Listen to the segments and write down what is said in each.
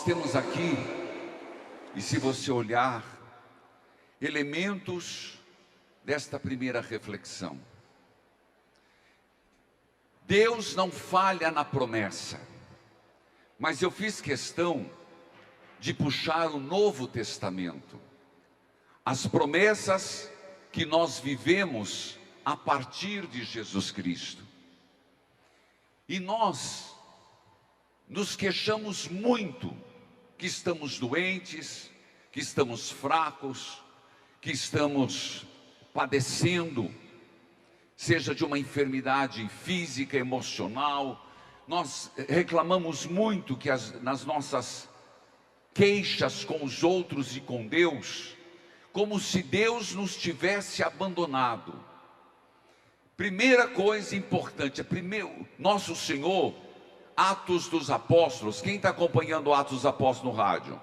Nós temos aqui, e se você olhar, elementos desta primeira reflexão. Deus não falha na promessa, mas eu fiz questão de puxar o Novo Testamento, as promessas que nós vivemos a partir de Jesus Cristo. E nós nos queixamos muito que estamos doentes, que estamos fracos, que estamos padecendo, seja de uma enfermidade física, emocional. Nós reclamamos muito que nas nossas queixas com os outros e com Deus, como se Deus nos tivesse abandonado. Primeira coisa importante, nosso Senhor, Atos dos Apóstolos, quem está acompanhando Atos dos Apóstolos no rádio?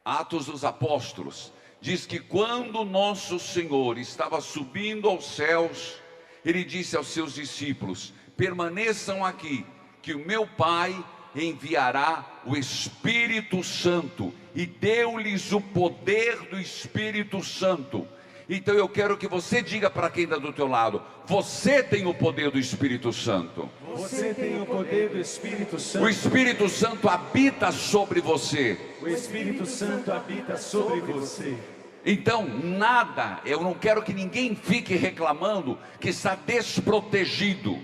Atos dos Apóstolos, diz que quando nosso Senhor estava subindo aos céus, Ele disse aos seus discípulos: permaneçam aqui, que o meu Pai enviará o Espírito Santo, e deu-lhes o poder do Espírito Santo. Então eu quero que você diga para quem está do teu lado: você tem o poder do Espírito Santo. Você tem o poder do Espírito Santo. O Espírito Santo habita sobre você. O Espírito Santo habita sobre você. Então nada, eu não quero que ninguém fique reclamando que está desprotegido.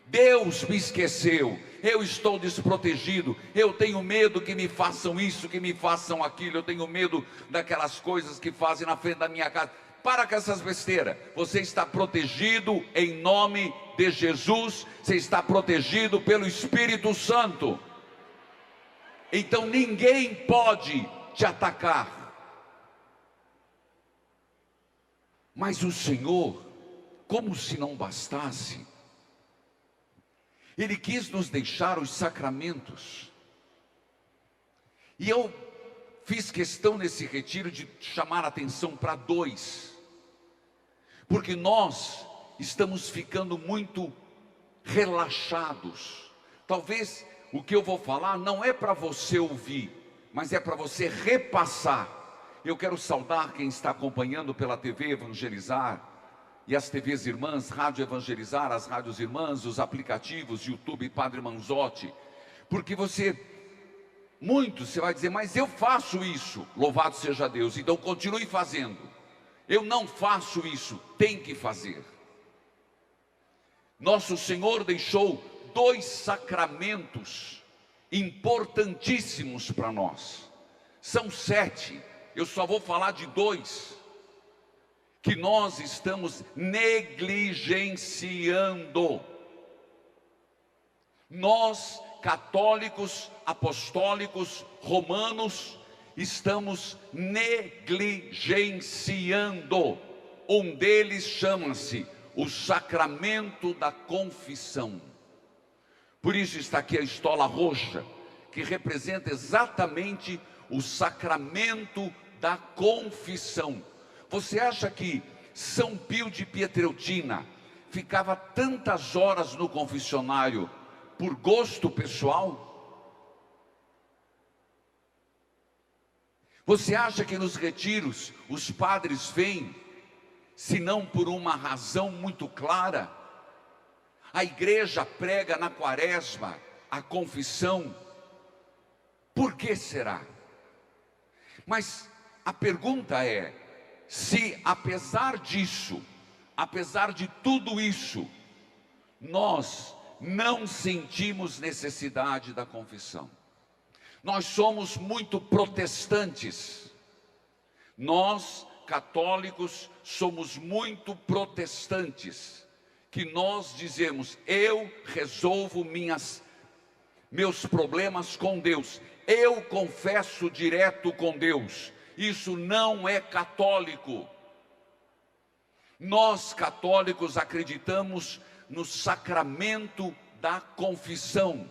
Deus me esqueceu, eu estou desprotegido, eu tenho medo que me façam isso, que me façam aquilo, eu tenho medo daquelas coisas que fazem na frente da minha casa. Para com essas besteiras. Você está protegido em nome de Jesus, você está protegido pelo Espírito Santo. Então ninguém pode te atacar. Mas o Senhor, como se não bastasse, Ele quis nos deixar os sacramentos. E eu fiz questão nesse retiro de chamar a atenção para dois, porque nós estamos ficando muito relaxados. Talvez o que eu vou falar não é para você ouvir, mas é para você repassar. Eu quero saudar quem está acompanhando pela TV Evangelizar, e as TVs irmãs, Rádio Evangelizar, as rádios irmãs, os aplicativos, YouTube Padre Manzotti, porque você vai dizer: mas eu faço isso. Louvado seja Deus, então continue fazendo. Eu não faço isso, tem que fazer. Nosso Senhor deixou dois sacramentos importantíssimos para nós. São 7, eu só vou falar de 2 que nós estamos negligenciando. Nós, católicos, apostólicos, romanos, estamos negligenciando. Um deles chama-se o sacramento da confissão. Por isso está aqui a estola roxa, que representa exatamente o sacramento da confissão. Você acha que São Pio de Pietrelcina ficava tantas horas no confessionário por gosto pessoal? Você acha que nos retiros os padres vêm, se não por uma razão muito clara? A igreja prega na quaresma a confissão. Por que será? Mas a pergunta é: se apesar disso, apesar de tudo isso, nós não sentimos necessidade da confissão. Nós somos muito protestantes. Nós, católicos, somos muito protestantes, que nós dizemos: eu resolvo meus problemas com Deus, eu confesso direto com Deus. Isso não é católico. Nós, católicos, acreditamos no sacramento da confissão.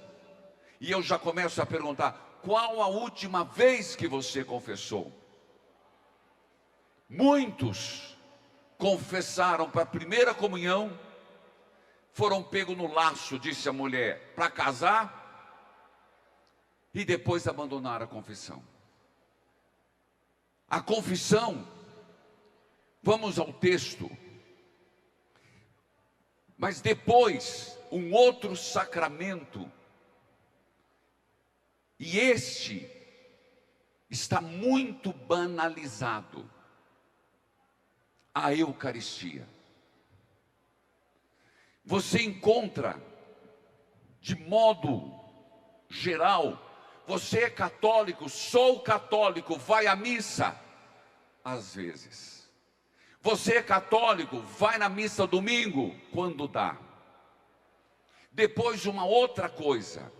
E eu já começo a perguntar: qual a última vez que você confessou? Muitos confessaram para a primeira comunhão, foram pegos no laço, disse a mulher, para casar, e depois abandonar a confissão. A confissão, vamos ao texto, mas depois um outro sacramento, e este está muito banalizado: a Eucaristia. Você encontra, de modo geral, você é católico, sou católico, vai à missa? Às vezes. Você é católico, vai na missa domingo? Quando dá. Depois, uma outra coisa: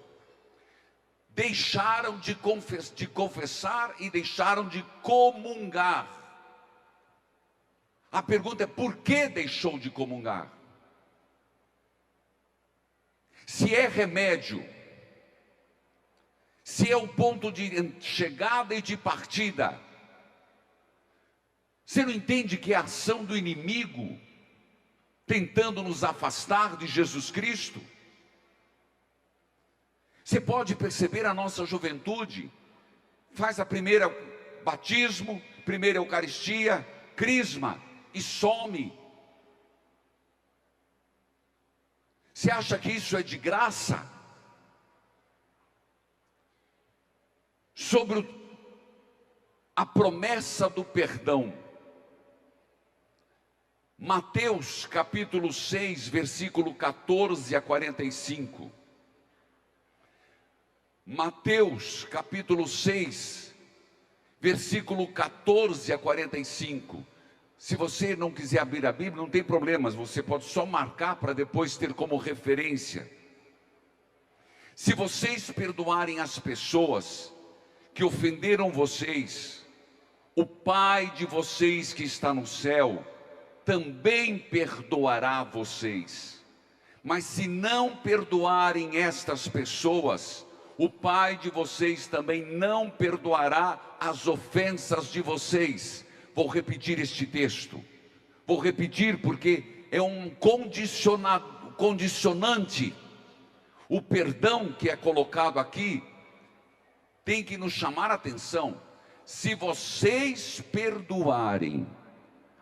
deixaram de confessar e deixaram de comungar. A pergunta é: por que deixou de comungar? Se é remédio, se é o ponto de chegada e de partida, você não entende que é a ação do inimigo tentando nos afastar de Jesus Cristo? Você pode perceber a nossa juventude, faz a primeira batismo, primeira Eucaristia, crisma e some. Você acha que isso é de graça? Sobre a promessa do perdão, Mateus capítulo 6, versículo 14 a 45. Mateus capítulo 6, versículo 14 a 45. Se você não quiser abrir a Bíblia, não tem problemas, você pode só marcar para depois ter como referência. Se vocês perdoarem as pessoas que ofenderam vocês, o Pai de vocês que está no céu também perdoará vocês. Mas se não perdoarem estas pessoas, o Pai de vocês também não perdoará as ofensas de vocês. Vou repetir este texto. Vou repetir porque é um condicionante. O perdão que é colocado aqui tem que nos chamar a atenção. Se vocês perdoarem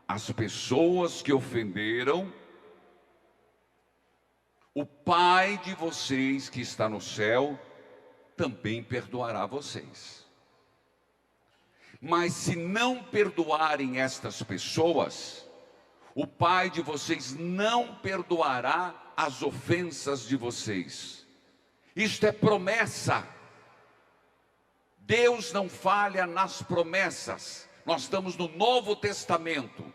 as pessoas que ofenderam, o Pai de vocês que está no céu também perdoará vocês. Mas se não perdoarem estas pessoas, o Pai de vocês não perdoará as ofensas de vocês. Isto é promessa. Deus não falha nas promessas. Nós estamos no Novo Testamento.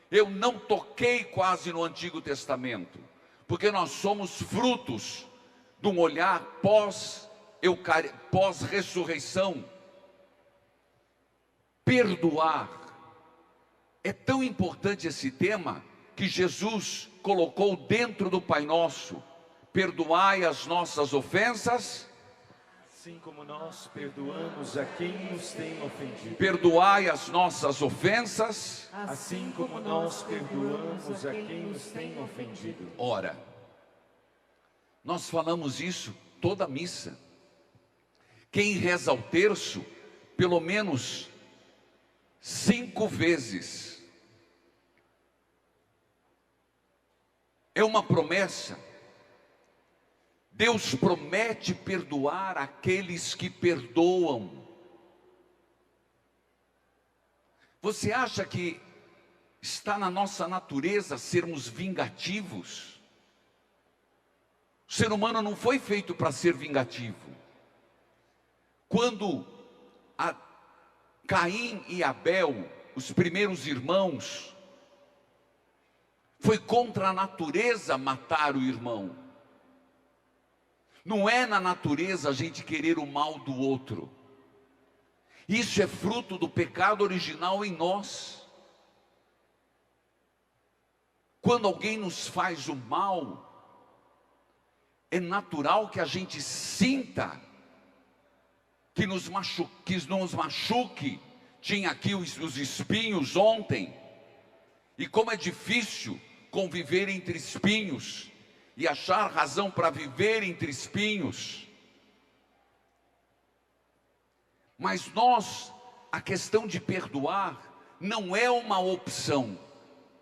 Eu não toquei quase no Antigo Testamento, porque nós somos frutos de um olhar pós-ressurreição. Perdoar. É tão importante esse tema que Jesus colocou dentro do Pai Nosso: perdoai as nossas ofensas, assim como nós perdoamos a quem nos tem ofendido. Perdoai as nossas ofensas, assim como nós perdoamos a quem nos tem ofendido. Ora, nós falamos isso toda a missa. Quem reza o terço, pelo menos 5 vezes. É uma promessa. Deus promete perdoar aqueles que perdoam. Você acha que está na nossa natureza sermos vingativos? O ser humano não foi feito para ser vingativo. Quando Caim e Abel, os primeiros irmãos, foi contra a natureza matar o irmão. Não é na natureza a gente querer o mal do outro. Isso é fruto do pecado original em nós. Quando alguém nos faz o mal, é natural que a gente sinta que nos machuque. Tinha aqui os espinhos ontem. E como é difícil conviver entre espinhos e achar razão para viver entre espinhos. Mas a questão de perdoar não é uma opção,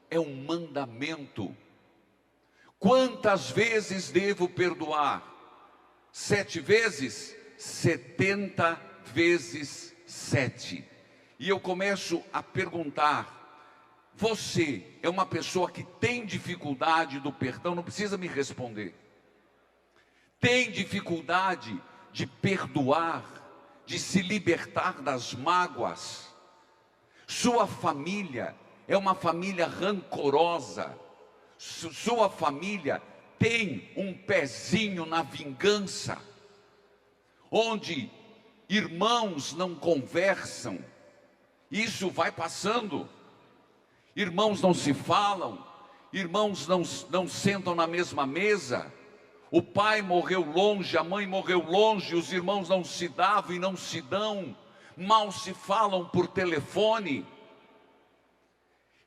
é um mandamento. Quantas vezes devo perdoar? 7 vezes? 70 vezes 7. E eu começo a perguntar: você é uma pessoa que tem dificuldade do perdão? Não precisa me responder. Tem dificuldade de perdoar, de se libertar das mágoas? Sua família é uma família rancorosa? Sua família tem um pezinho na vingança, onde irmãos não conversam? Isso vai passando, irmãos não se falam, irmãos não sentam na mesma mesa. O pai morreu longe, a mãe morreu longe, os irmãos não se davam e não se dão, mal se falam por telefone.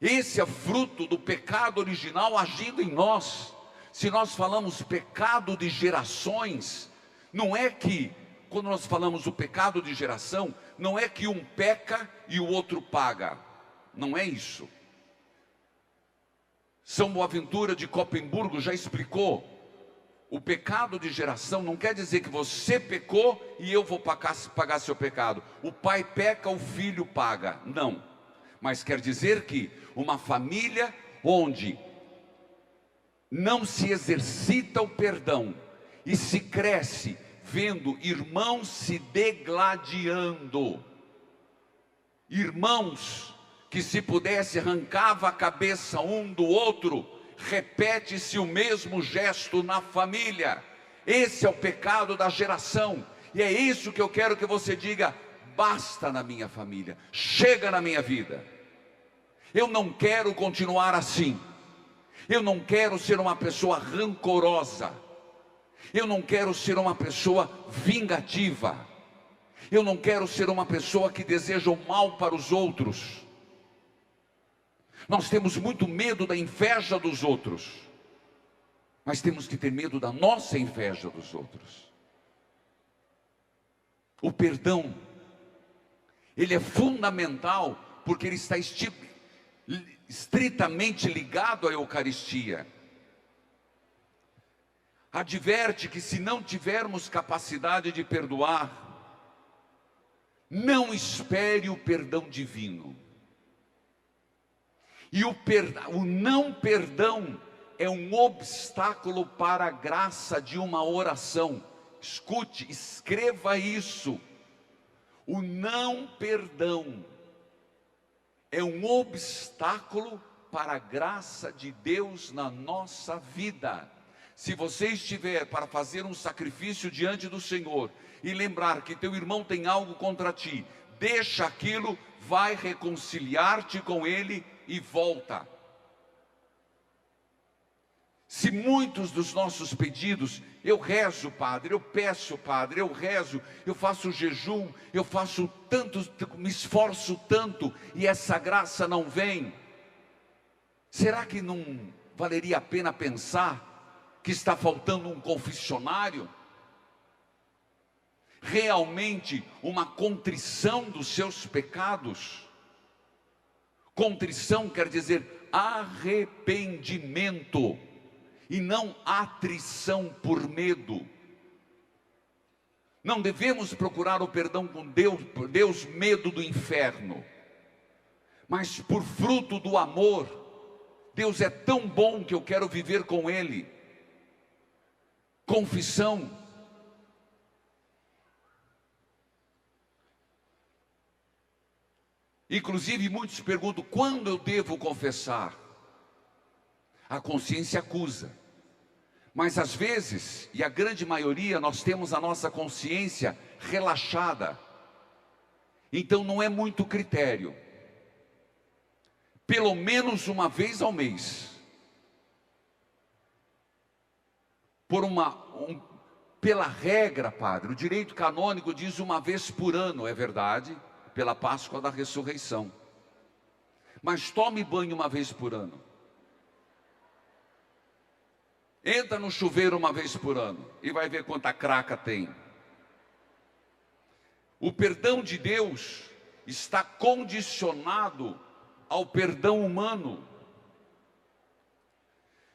Esse é fruto do pecado original agindo em nós. Se nós falamos pecado de gerações, não é que, quando nós falamos o pecado de geração, não é que um peca e o outro paga. Não é isso. São Boaventura de Copemburgo já explicou. O pecado de geração não quer dizer que você pecou e eu vou pagar seu pecado. O pai peca, o filho paga. Não. Mas quer dizer que uma família onde não se exercita o perdão e se cresce vendo irmãos se degladiando, irmãos que, se pudesse, arrancava a cabeça um do outro, repete-se o mesmo gesto na família. Esse é o pecado da geração, e é isso que eu quero que você diga: basta na minha família, chega na minha vida. Eu não quero continuar assim. Eu não quero ser uma pessoa rancorosa. Eu não quero ser uma pessoa vingativa. Eu não quero ser uma pessoa que deseja o mal para os outros. Nós temos muito medo da inveja dos outros, mas temos que ter medo da nossa inveja dos outros. O perdão, ele é fundamental, porque ele está estritamente ligado à Eucaristia. Adverte que, se não tivermos capacidade de perdoar, não espere o perdão divino. E o não perdão é um obstáculo para a graça de uma oração. Escute, escreva isso. O não perdão é um obstáculo para a graça de Deus na nossa vida. Se você estiver para fazer um sacrifício diante do Senhor e lembrar que teu irmão tem algo contra ti, deixa aquilo, vai reconciliar-te com ele e volta. Se muitos dos nossos pedidos, eu rezo, Padre, eu peço, Padre, eu rezo, eu faço jejum, eu faço tanto, me esforço tanto, e essa graça não vem, será que não valeria a pena pensar que está faltando um confessionário? Realmente uma contrição dos seus pecados. Contrição quer dizer arrependimento, e não atrição por medo. Não devemos procurar o perdão com Deus medo do inferno, mas por fruto do amor. Deus é tão bom que eu quero viver com Ele. Confissão. Inclusive muitos perguntam: quando eu devo confessar? A consciência acusa, mas às vezes, e a grande maioria, nós temos a nossa consciência relaxada, então não é muito critério. Pelo menos uma vez ao mês, pela regra, Padre, o direito canônico diz uma vez por ano, é verdade, pela Páscoa da Ressurreição, mas tome banho uma vez por ano. Entra no chuveiro uma vez por ano e vai ver quanta craca tem. O perdão de Deus está condicionado ao perdão humano.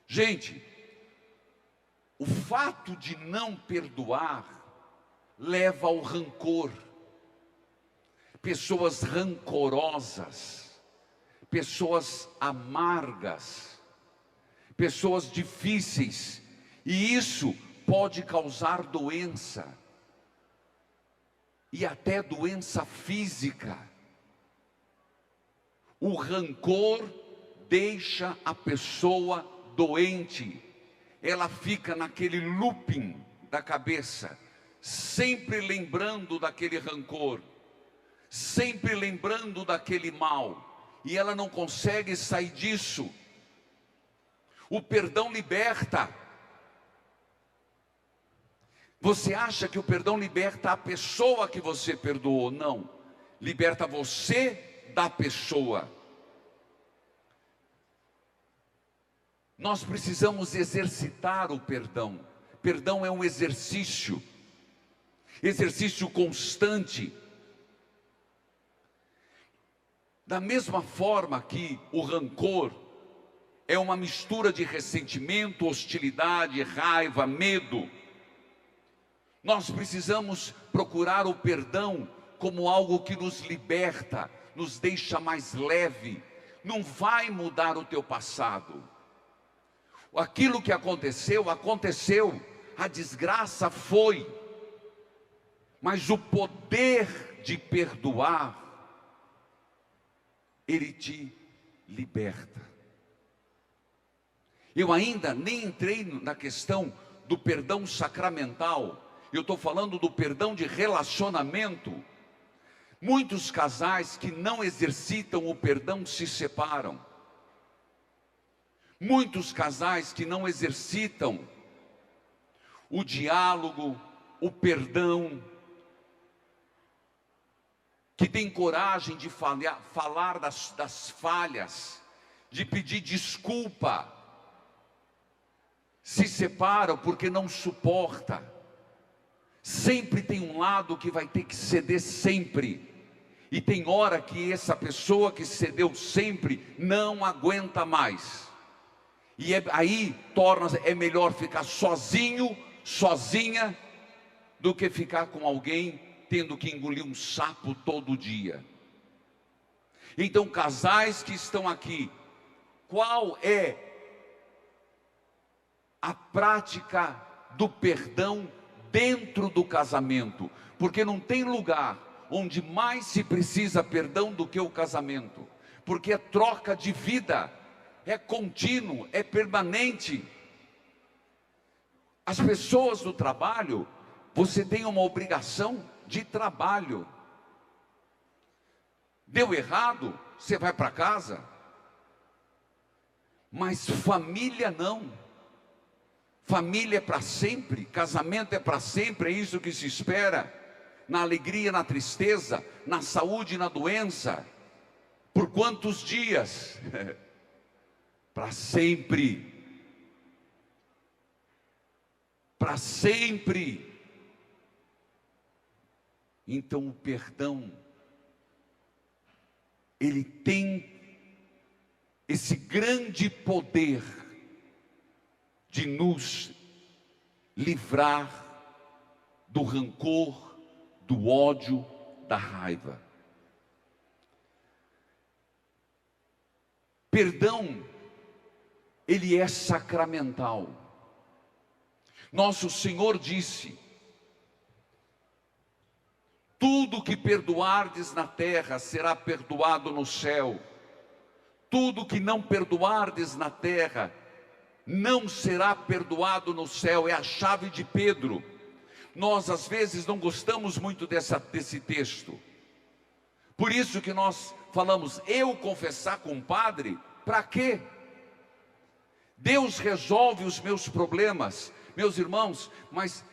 Gente, o fato de não perdoar leva ao rancor. Pessoas rancorosas, pessoas amargas, pessoas difíceis, e isso pode causar doença, e até doença física. O rancor deixa a pessoa doente, ela fica naquele looping da cabeça, sempre lembrando daquele rancor, sempre lembrando daquele mal, e ela não consegue sair disso. O perdão liberta. Você acha que o perdão liberta a pessoa que você perdoou? Não, liberta você da pessoa. Nós precisamos exercitar o perdão. Perdão é um exercício constante. Da mesma forma que o rancor é uma mistura de ressentimento, hostilidade, raiva, medo, nós precisamos procurar o perdão como algo que nos liberta, nos deixa mais leve. Não vai mudar o teu passado. Aquilo que aconteceu, aconteceu. A desgraça foi. Mas o poder de perdoar, ele te liberta. Eu ainda nem entrei na questão do perdão sacramental. Eu estou falando do perdão de relacionamento. Muitos casais que não exercitam o perdão se separam. Muitos casais que não exercitam o diálogo, o perdão, que tem coragem de falar das falhas, de pedir desculpa, se separam porque não suporta. Sempre tem um lado que vai ter que ceder sempre. E tem hora que essa pessoa que cedeu sempre não aguenta mais. E aí é melhor ficar sozinho, sozinha, do que ficar com alguém tendo que engolir um sapo todo dia. Então, casais que estão aqui, qual é a prática do perdão dentro do casamento? Porque não tem lugar onde mais se precisa perdão do que o casamento, porque é troca de vida, é contínuo, é permanente. As pessoas do trabalho, você tem uma obrigação de trabalho. Deu errado, você vai para casa. Mas família não. Família é para sempre, casamento é para sempre, é isso que se espera. Na alegria, na tristeza, na saúde e na doença. Por quantos dias? Para sempre. Para sempre. Então o perdão, ele tem esse grande poder de nos livrar do rancor, do ódio, da raiva. Perdão, ele é sacramental. Nosso Senhor disse: tudo que perdoardes na terra será perdoado no céu. Tudo que não perdoardes na terra não será perdoado no céu. É a chave de Pedro. Nós às vezes não gostamos muito desse texto. Por isso que nós falamos, eu confessar com o padre, para quê? Deus resolve os meus problemas, meus irmãos, mas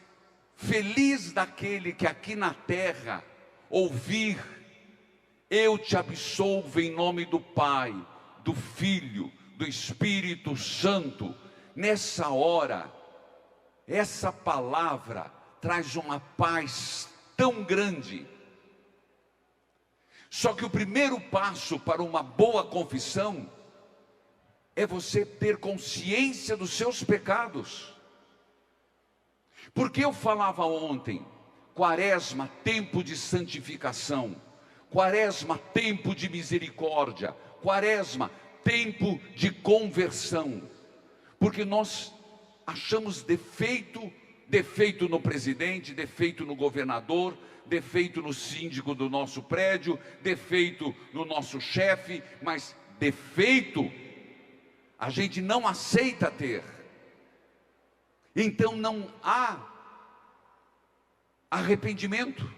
feliz daquele que aqui na terra ouvir, eu te absolvo em nome do Pai, do Filho, do Espírito Santo. Nessa hora, essa palavra traz uma paz tão grande, Só que o primeiro passo para uma boa confissão é você ter consciência dos seus pecados. Porque eu falava ontem, Quaresma, tempo de santificação, Quaresma, tempo de misericórdia, Quaresma, tempo de conversão. Porque nós achamos defeito no presidente, defeito no governador, defeito no síndico do nosso prédio, defeito no nosso chefe, mas defeito a gente não aceita ter. Então não há arrependimento.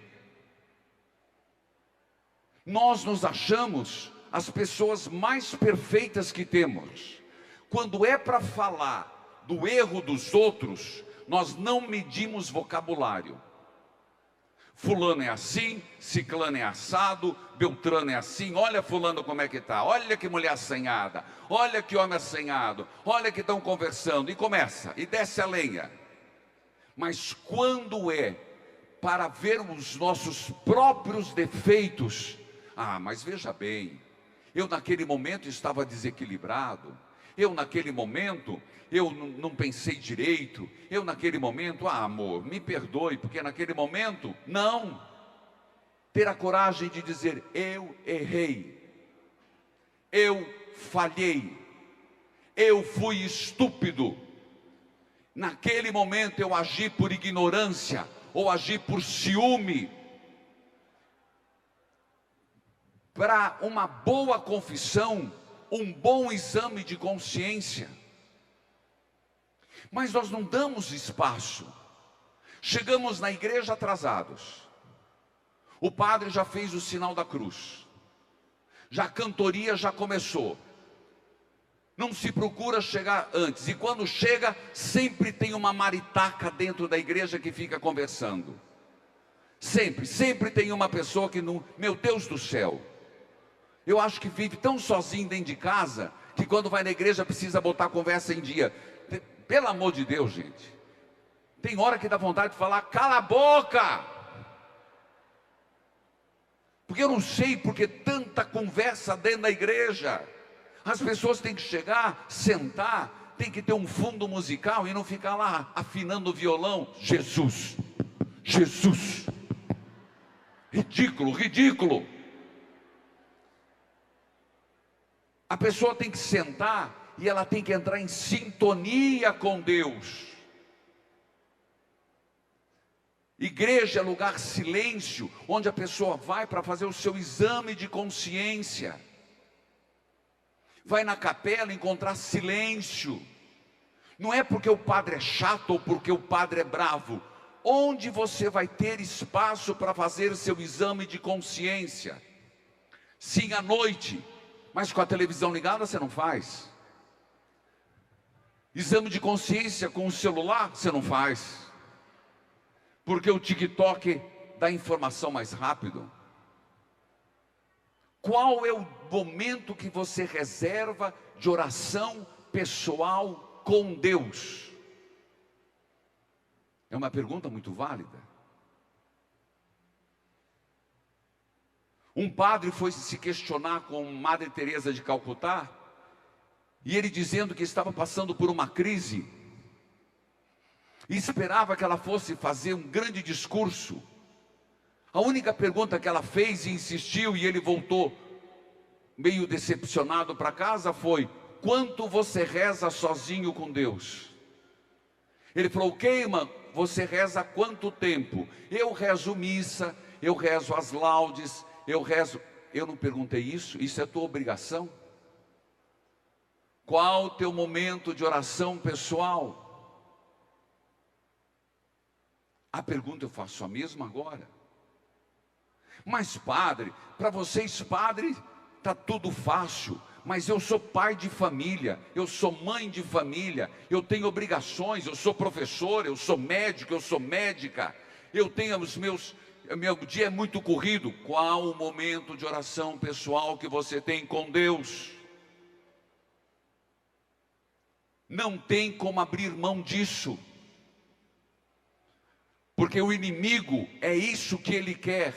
Nós nos achamos as pessoas mais perfeitas que temos. Quando é para falar do erro dos outros, nós não medimos vocabulário. Fulano é assim, ciclano é assado, beltrano é assim, olha fulano como é que está, olha que mulher assanhada, olha que homem assanhado, olha que estão conversando, e começa, e desce a lenha. Mas quando é para ver os nossos próprios defeitos, mas veja bem, eu naquele momento estava desequilibrado, eu naquele momento, eu não pensei direito, eu naquele momento, amor, me perdoe, porque naquele momento, não. Ter a coragem de dizer, eu errei, eu falhei, eu fui estúpido, naquele momento eu agi por ignorância, ou agi por ciúme. Para uma boa confissão, um bom exame de consciência. Mas nós não damos espaço. Chegamos na igreja atrasados. O padre já fez o sinal da cruz. Já a cantoria já começou. Não se procura chegar antes. E quando chega, sempre tem uma maritaca dentro da igreja que fica conversando. Sempre tem uma pessoa que não... Meu Deus do céu. Eu acho que vive tão sozinho dentro de casa, que quando vai na igreja precisa botar a conversa em dia. Pelo amor de Deus, gente. Tem hora que dá vontade de falar, cala a boca! Porque eu não sei porque tanta conversa dentro da igreja. As pessoas têm que chegar, sentar, tem que ter um fundo musical e não ficar lá afinando o violão. Jesus, Jesus. Ridículo, ridículo. A pessoa tem que sentar e ela tem que entrar em sintonia com Deus. Igreja é lugar silêncio, onde a pessoa vai para fazer o seu exame de consciência. Vai na capela encontrar silêncio. Não é porque o padre é chato ou porque o padre é bravo. Onde você vai ter espaço para fazer o seu exame de consciência? Sim, à noite. Mas com a televisão ligada você não faz. Exame de consciência com o celular você não faz. Porque o TikTok dá informação mais rápido. Qual é o momento que você reserva de oração pessoal com Deus? É uma pergunta muito válida. Um padre foi se questionar com Madre Teresa de Calcutá, e ele dizendo que estava passando por uma crise, e esperava que ela fosse fazer um grande discurso. A única pergunta que ela fez e insistiu, e ele voltou meio decepcionado para casa, foi: quanto você reza sozinho com Deus? Ele falou: Keima, você reza há quanto tempo? Eu rezo missa, eu rezo as laudes, eu rezo. Eu não perguntei isso, isso é tua obrigação? Qual o teu momento de oração pessoal? A pergunta eu faço a mesma agora. Mas padre, para vocês padre, está tudo fácil. Mas eu sou pai de família, eu sou mãe de família, eu tenho obrigações, eu sou professor, eu sou médico, eu sou médica, eu tenho meu dia é muito corrido. Qual o momento de oração pessoal que você tem com Deus? Não tem como abrir mão disso. Porque o inimigo é isso que ele quer,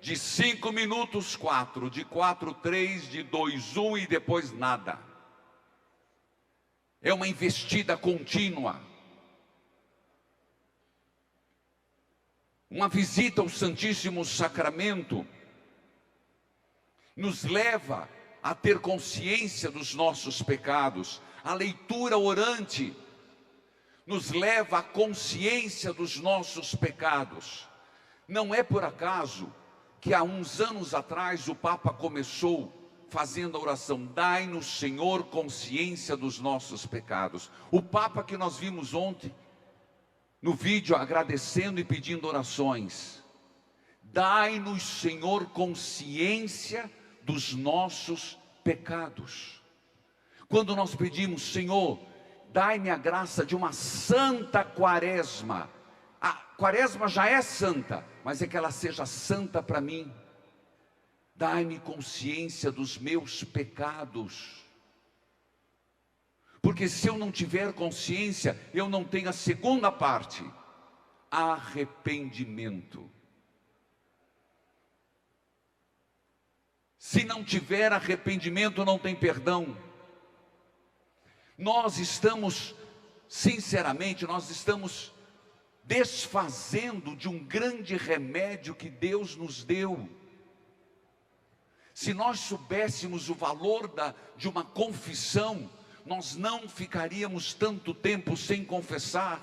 De 5 minutos, 4. De 4, 3. De 2, 1 e depois nada. É uma investida contínua. Uma visita ao Santíssimo Sacramento nos leva a ter consciência dos nossos pecados. A leitura orante nos leva à consciência dos nossos pecados. Não é por acaso que há uns anos atrás o Papa começou fazendo a oração: dai-nos, Senhor, consciência dos nossos pecados. O Papa que nós vimos ontem no vídeo agradecendo e pedindo orações: dai-nos, Senhor, consciência dos nossos pecados. Quando nós pedimos: Senhor, dai-me a graça de uma santa quaresma. A quaresma já é santa, mas é que ela seja santa para mim. Dai-me consciência dos meus pecados. Porque se eu não tiver consciência, eu não tenho a segunda parte: arrependimento. Se não tiver arrependimento, não tem perdão. Nós estamos, sinceramente, nós estamos desfazendo de um grande remédio que Deus nos deu. Se nós soubéssemos o valor de uma confissão, nós não ficaríamos tanto tempo sem confessar.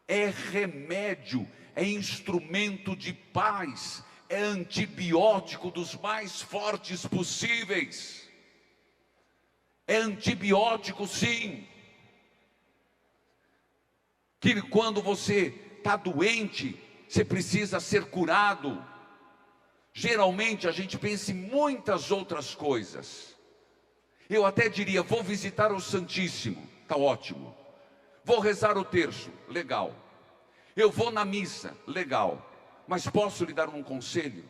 É remédio, é instrumento de paz, é antibiótico dos mais fortes possíveis. É antibiótico, sim. Que quando você está doente, você precisa ser curado. Geralmente a gente pensa em muitas outras coisas. Eu até diria: vou visitar o Santíssimo, está ótimo. Vou rezar o terço, legal. Eu vou na missa, legal. Mas posso lhe dar um conselho?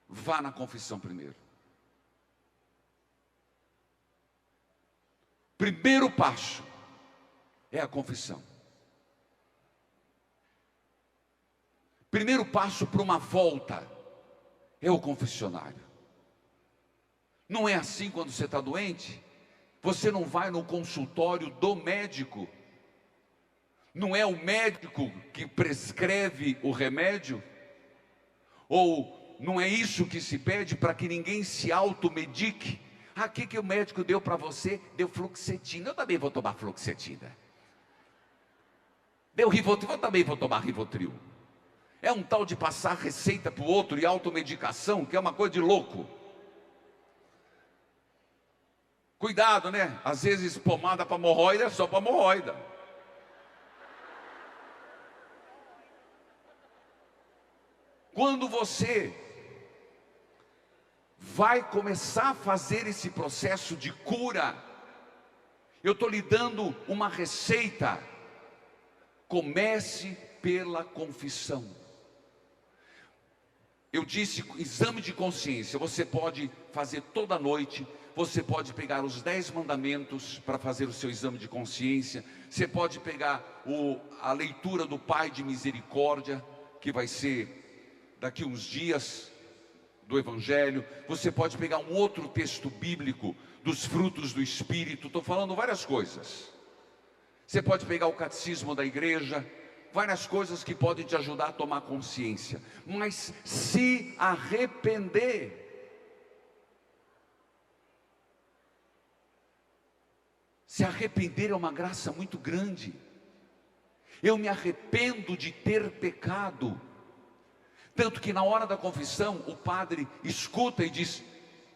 Vá na confissão primeiro. Primeiro passo é a confissão. Primeiro passo para uma volta é o confessionário. Não é assim quando você está doente? Você não vai no consultório do médico. Não é o médico que prescreve o remédio? Ou não é isso que se pede para que ninguém se automedique? Ah, o que o médico deu para você? Deu fluoxetina. Eu também vou tomar fluoxetina. Deu Rivotril. Eu também vou tomar Rivotril. É um tal de passar receita para o outro e automedicação, que é uma coisa de louco. Cuidado, né? Às vezes pomada para hemorroida é só para hemorroida. Quando você vai começar a fazer esse processo de cura, eu estou lhe dando uma receita. Comece pela confissão. Eu disse exame de consciência. Você pode fazer toda noite. Você pode pegar os 10 mandamentos para fazer o seu exame de consciência. Você pode pegar a leitura do Pai de Misericórdia, que vai ser daqui uns dias, do Evangelho. Você pode pegar um outro texto bíblico dos frutos do Espírito. Estou falando várias coisas. Você pode pegar o catecismo da igreja, várias coisas que podem te ajudar a tomar consciência. Mas se arrepender. Se arrepender é uma graça muito grande. Eu me arrependo de ter pecado. Tanto que na hora da confissão, o padre escuta e diz: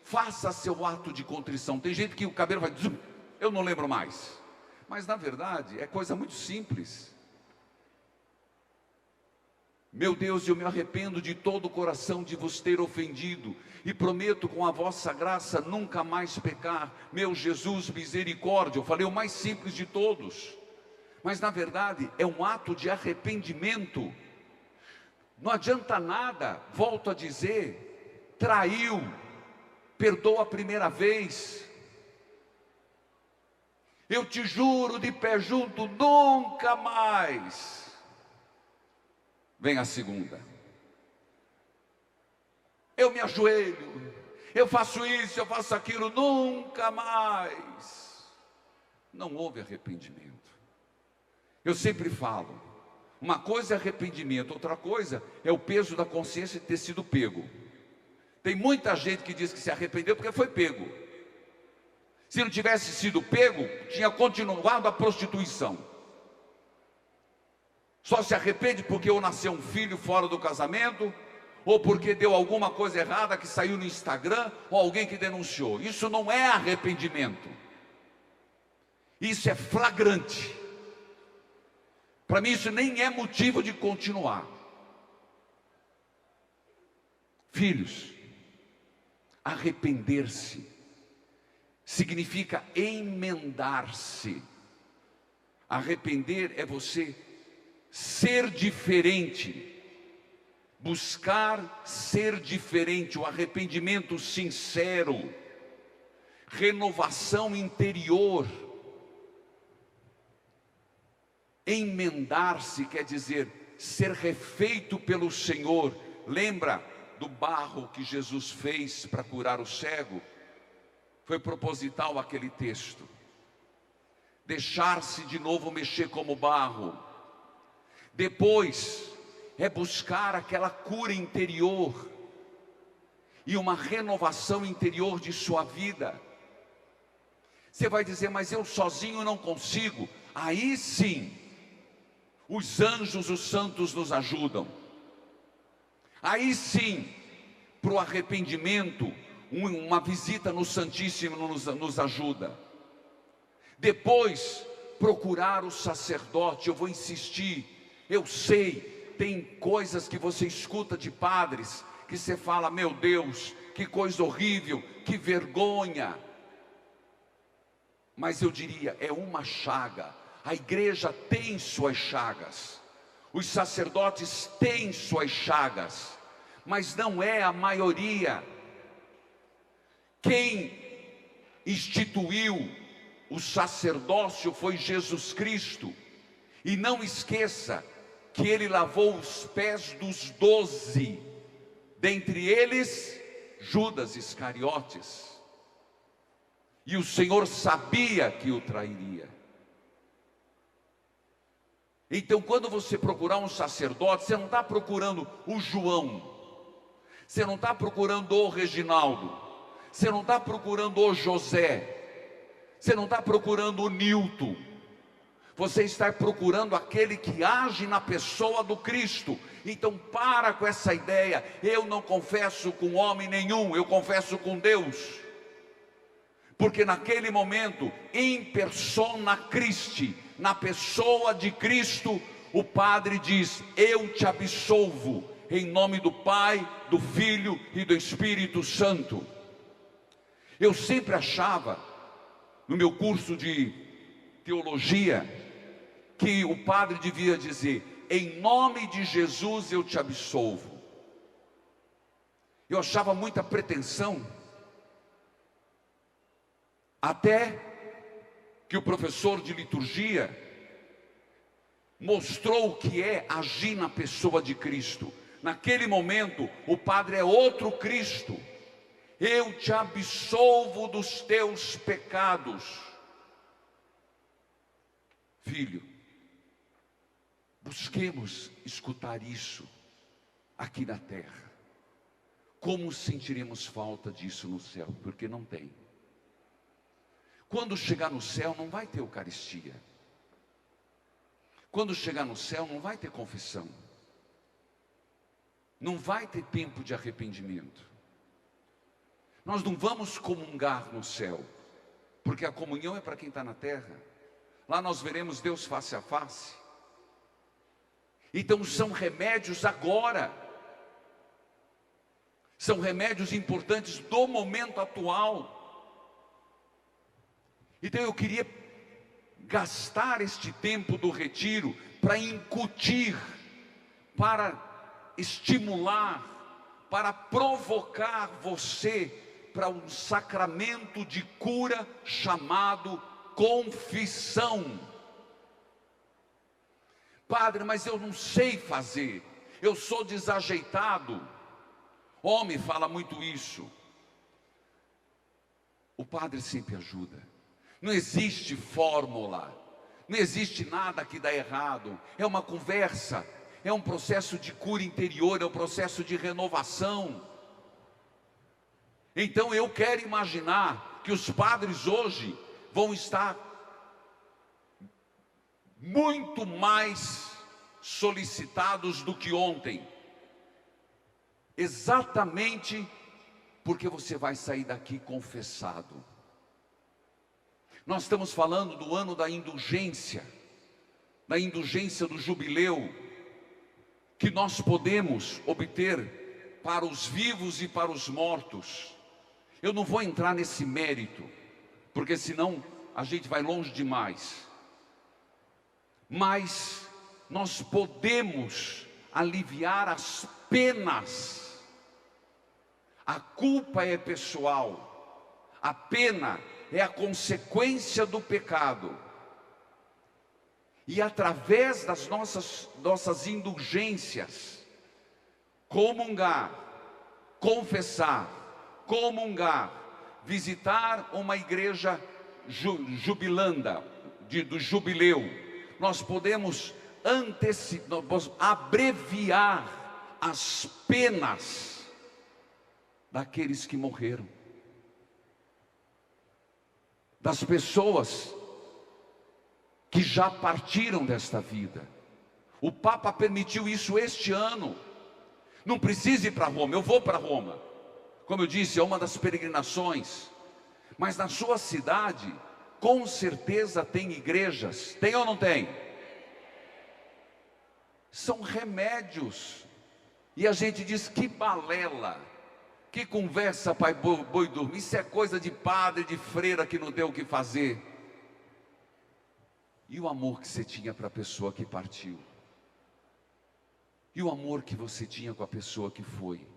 faça seu ato de contrição. Tem gente que o cabelo vai dizer: eu não lembro mais. Mas na verdade é coisa muito simples. Meu Deus, eu me arrependo de todo o coração de vos ter ofendido, e prometo com a vossa graça nunca mais pecar. Meu Jesus, misericórdia. Eu falei o mais simples de todos, mas na verdade é um ato de arrependimento. Não adianta nada, volto a dizer, traiu, perdoa a primeira vez. Eu te juro de pé junto, nunca mais. Vem a segunda. eu me ajoelho, eu faço isso, eu faço aquilo, nunca mais. Não houve arrependimento. Eu sempre falo, uma coisa é arrependimento, outra coisa é o peso da consciência de ter sido pego. Tem muita gente que diz que se arrependeu porque foi pego. Se não tivesse sido pego, tinha continuado a prostituição. Só se arrepende porque ou nasceu um filho fora do casamento, ou porque deu alguma coisa errada que saiu no Instagram, ou alguém que denunciou. Isso não é arrependimento. Isso é flagrante. Para mim isso nem é motivo de continuar. Filhos, arrepender-se significa emendar-se. Arrepender é você ser diferente, buscar ser diferente, o arrependimento sincero, renovação interior. Emendar-se quer dizer ser refeito pelo Senhor. Lembra do barro que Jesus fez para curar o cego? Foi proposital aquele texto. Deixar-se de novo mexer como barro. Depois é buscar aquela cura interior e uma renovação interior de sua vida. Você vai dizer, mas eu sozinho não consigo. Aí sim, os anjos, os santos nos ajudam. Aí sim, para o arrependimento, uma visita no Santíssimo nos ajuda. Depois, procurar o sacerdote. Eu vou insistir. Eu sei, tem coisas que você escuta de padres, que você fala, meu Deus, que coisa horrível, que vergonha. Mas eu diria, é uma chaga. A igreja tem suas chagas, os sacerdotes têm suas chagas, mas não é a maioria. Quem instituiu o sacerdócio foi Jesus Cristo. E não esqueça que ele lavou os pés dos 12, dentre eles Judas Iscariotes. E o Senhor sabia que o trairia. Então, quando você procurar um sacerdote, você não está procurando o João, você não está procurando o Reginaldo, você não está procurando o José, você não está procurando o Nilton, você está procurando aquele que age na pessoa do Cristo. Então para com essa ideia, eu não confesso com homem nenhum, eu confesso com Deus. Porque naquele momento, em persona Christi, na pessoa de Cristo, o Padre diz, eu te absolvo, em nome do Pai, do Filho e do Espírito Santo. Eu sempre achava, no meu curso de teologia, que o padre devia dizer, em nome de Jesus eu te absolvo. Eu achava muita pretensão, até que o professor de liturgia mostrou o que é agir na pessoa de Cristo. Naquele momento, o padre é outro Cristo. Eu te absolvo dos teus pecados. Filho, busquemos escutar isso aqui na terra. Como sentiremos falta disso no céu? Porque não tem. Quando chegar no céu não vai ter Eucaristia. Quando chegar no céu não vai ter confissão. Não vai ter tempo de arrependimento. Nós não vamos comungar no céu, porque a comunhão é para quem está na terra. Lá nós veremos Deus face a face. Então são remédios agora. São remédios importantes do momento atual. Então eu queria gastar este tempo do retiro para incutir, para estimular, para provocar você para um sacramento de cura chamado confissão. Padre, mas eu não sei fazer, eu sou desajeitado. Homem fala muito isso. O padre sempre ajuda. Não existe fórmula, não existe nada que dá errado. É uma conversa, é um processo de cura interior, é um processo de renovação. Então eu quero imaginar que os padres hoje vão estar muito mais solicitados do que ontem. Exatamente porque você vai sair daqui confessado. Nós estamos falando do ano da indulgência do jubileu, que nós podemos obter para os vivos e para os mortos. Eu não vou entrar nesse mérito, porque senão a gente vai longe demais. Mas nós podemos aliviar as penas. A culpa é pessoal, a pena é a consequência do pecado. E através das nossas indulgências, comungar, confessar, comungar, visitar uma igreja jubilanda, do jubileu, nós podemos abreviar as penas daqueles que morreram, das pessoas que já partiram desta vida. O Papa permitiu isso este ano. Não precisa ir para Roma, eu vou para Roma. Como eu disse, é uma das peregrinações. Mas na sua cidade, com certeza tem igrejas. Tem ou não tem? São remédios. E a gente diz, que balela. Que conversa, pai boi dormir. Isso é coisa de padre, de freira que não tem o que fazer. E o amor que você tinha para a pessoa que partiu? E o amor que você tinha com a pessoa que foi?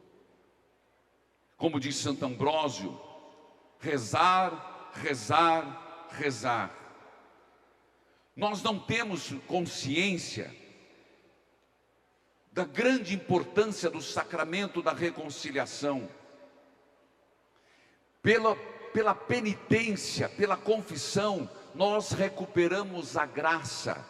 Como diz Santo Ambrósio, rezar, rezar, rezar. Nós não temos consciência da grande importância do sacramento da reconciliação. Pela penitência, pela confissão, nós recuperamos a graça.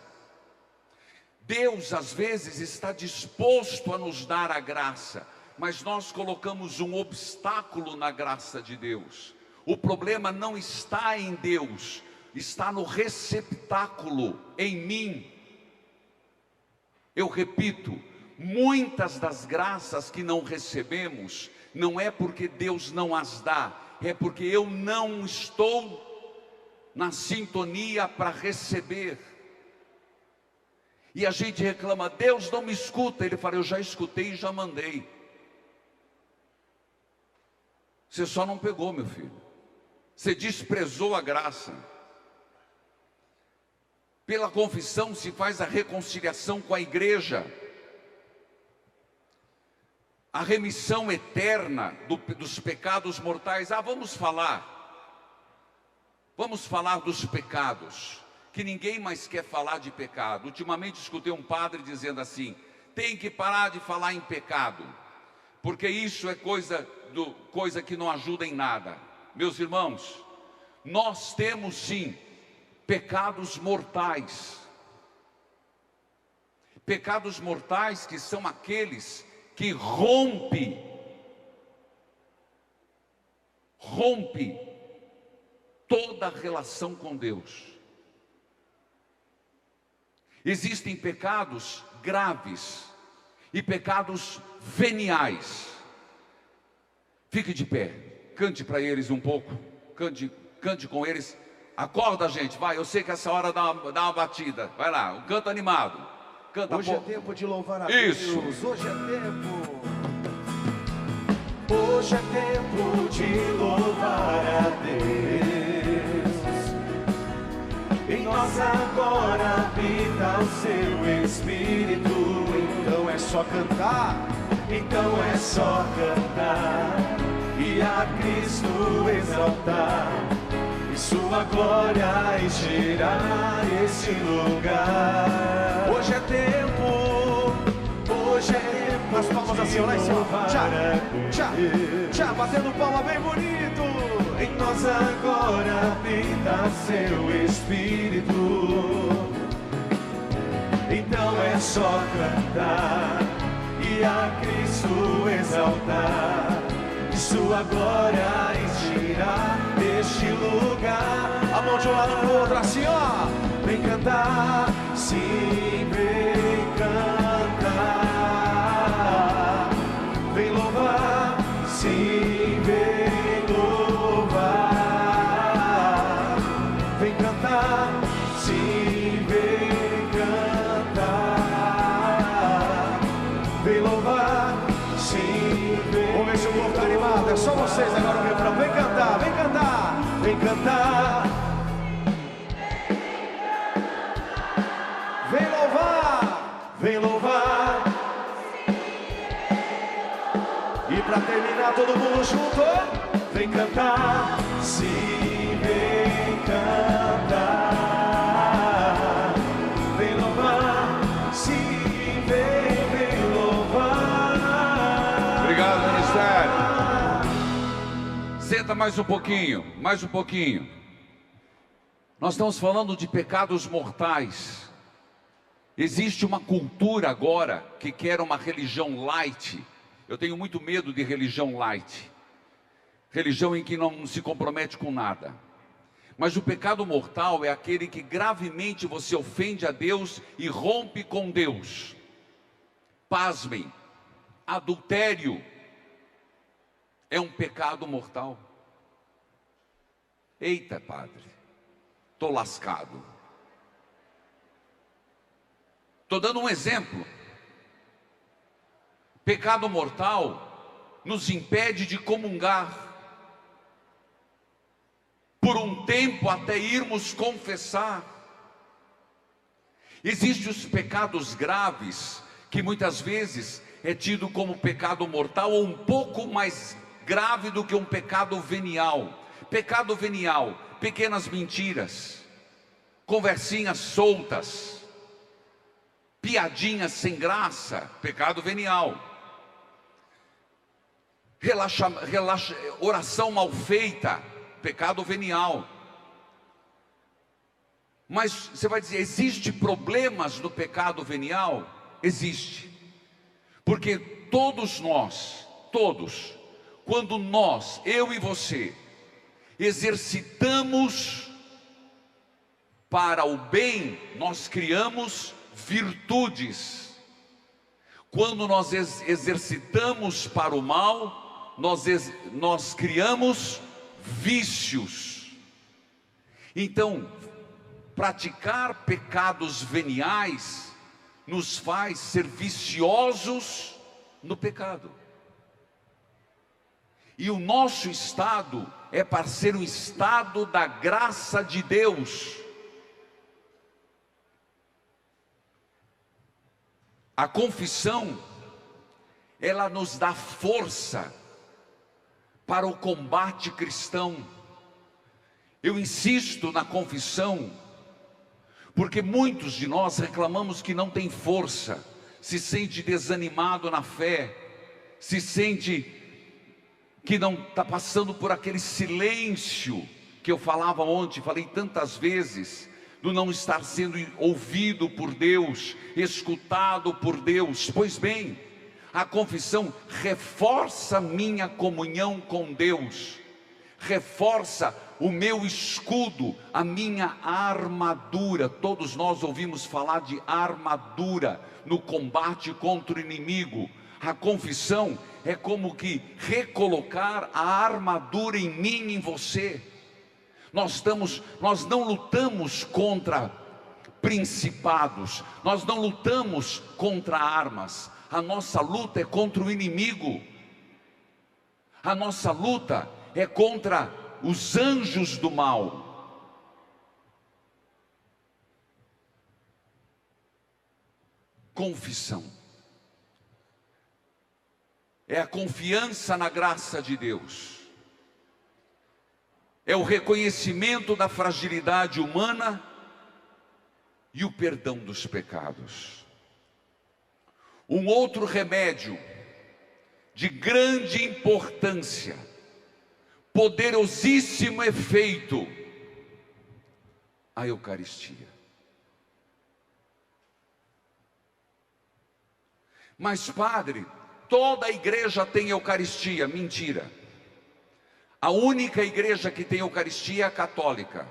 Deus às vezes está disposto a nos dar a graça, mas nós colocamos um obstáculo na graça de Deus. O problema não está em Deus, está no receptáculo, em mim. Eu repito, muitas das graças que não recebemos, não é porque Deus não as dá, é porque eu não estou na sintonia para receber. E a gente reclama, Deus não me escuta. Ele fala, eu já escutei e já mandei. Você só não pegou, meu filho. Você desprezou a graça. Pela confissão se faz a reconciliação com a igreja. A remissão eterna dos pecados mortais. Vamos falar dos pecados, que ninguém mais quer falar de pecado. Ultimamente escutei um padre dizendo assim, tem que parar de falar em pecado, porque isso é coisa que não ajuda em nada. Meus irmãos, nós temos sim pecados mortais. Pecados mortais que são aqueles que rompe toda a relação com Deus. Existem pecados graves e pecados veniais. Fique de pé, cante para eles um pouco, cante com eles. Acorda, gente, vai, eu sei que essa hora dá uma batida. Vai lá, um canto animado. Canta. Hoje é tempo de louvar a Isso. Deus. Hoje é tempo. Hoje é tempo de louvar a Deus. Em nós agora habita o seu Espírito. Então é só cantar. Então é só cantar e a Cristo exaltar, e sua glória encherá esse lugar. Hoje é tempo as palmas assim, lá em cima. Tchá, tchá, tchá, batendo palma bem bonito. Em nós agora habita seu Espírito. Então é só cantar e a Cristo exaltar, e sua glória encherá este lugar. A mão de um lado pro outro assim, ó. Vem cantar, sim, vem cantar. Vem louvar, sim, vem louvar. Vem cantar, sim, vem cantar. Vem louvar, sim, vem. Vamos ver se o povo tá animado. É só vocês agora o refrão. Vem cantar, vem cantar. Vem cantar. Vem louvar. Vem louvar. E pra terminar todo mundo junto, vem cantar. Sim, vem cantar. Vem louvar. Sim, vem louvar. Obrigado, ministério. Senta mais um pouquinho, mais um pouquinho. Nós estamos falando de pecados mortais. Existe uma cultura agora que quer uma religião light. Eu tenho muito medo de religião light. Religião em que não se compromete com nada. Mas o pecado mortal é aquele que gravemente você ofende a Deus e rompe com Deus. Pasmem, adultério é um pecado mortal. Eita, padre, estou lascado. Estou dando um exemplo. Pecado mortal nos impede de comungar por um tempo até irmos confessar. Existem os pecados graves, que muitas vezes é tido como pecado mortal ou um pouco mais grave do que um pecado venial. Pecado venial, pequenas mentiras, conversinhas soltas, piadinhas sem graça, pecado venial. Oração mal feita, pecado venial. Mas você vai dizer, existe problemas no pecado venial? Existe. Porque todos nós, quando nós, eu e você, exercitamos para o bem, nós criamos virtudes. Quando nós exercitamos para o mal, nós criamos vícios. Então, praticar pecados veniais nos faz ser viciosos no pecado. E o nosso estado é para ser um estado da graça de Deus. A confissão, ela nos dá força para o combate cristão. Eu insisto na confissão, porque muitos de nós reclamamos que não tem força, se sente desanimado na fé, se sente que não está passando por aquele silêncio que eu falava ontem, falei tantas vezes, do não estar sendo ouvido por Deus, escutado por Deus. Pois bem, a confissão reforça minha comunhão com Deus, reforça o meu escudo, a minha armadura. Todos nós ouvimos falar de armadura no combate contra o inimigo. A confissão é como que recolocar a armadura em mim e em você. Nós não lutamos contra principados, nós não lutamos contra armas. A nossa luta é contra o inimigo. A nossa luta é contra os anjos do mal. Confissão é a confiança na graça de Deus, é o reconhecimento da fragilidade humana e o perdão dos pecados. Um outro remédio de grande importância, poderosíssimo efeito, a Eucaristia. Mas padre, toda a igreja tem Eucaristia. Mentira. A única igreja que tem Eucaristia é a católica.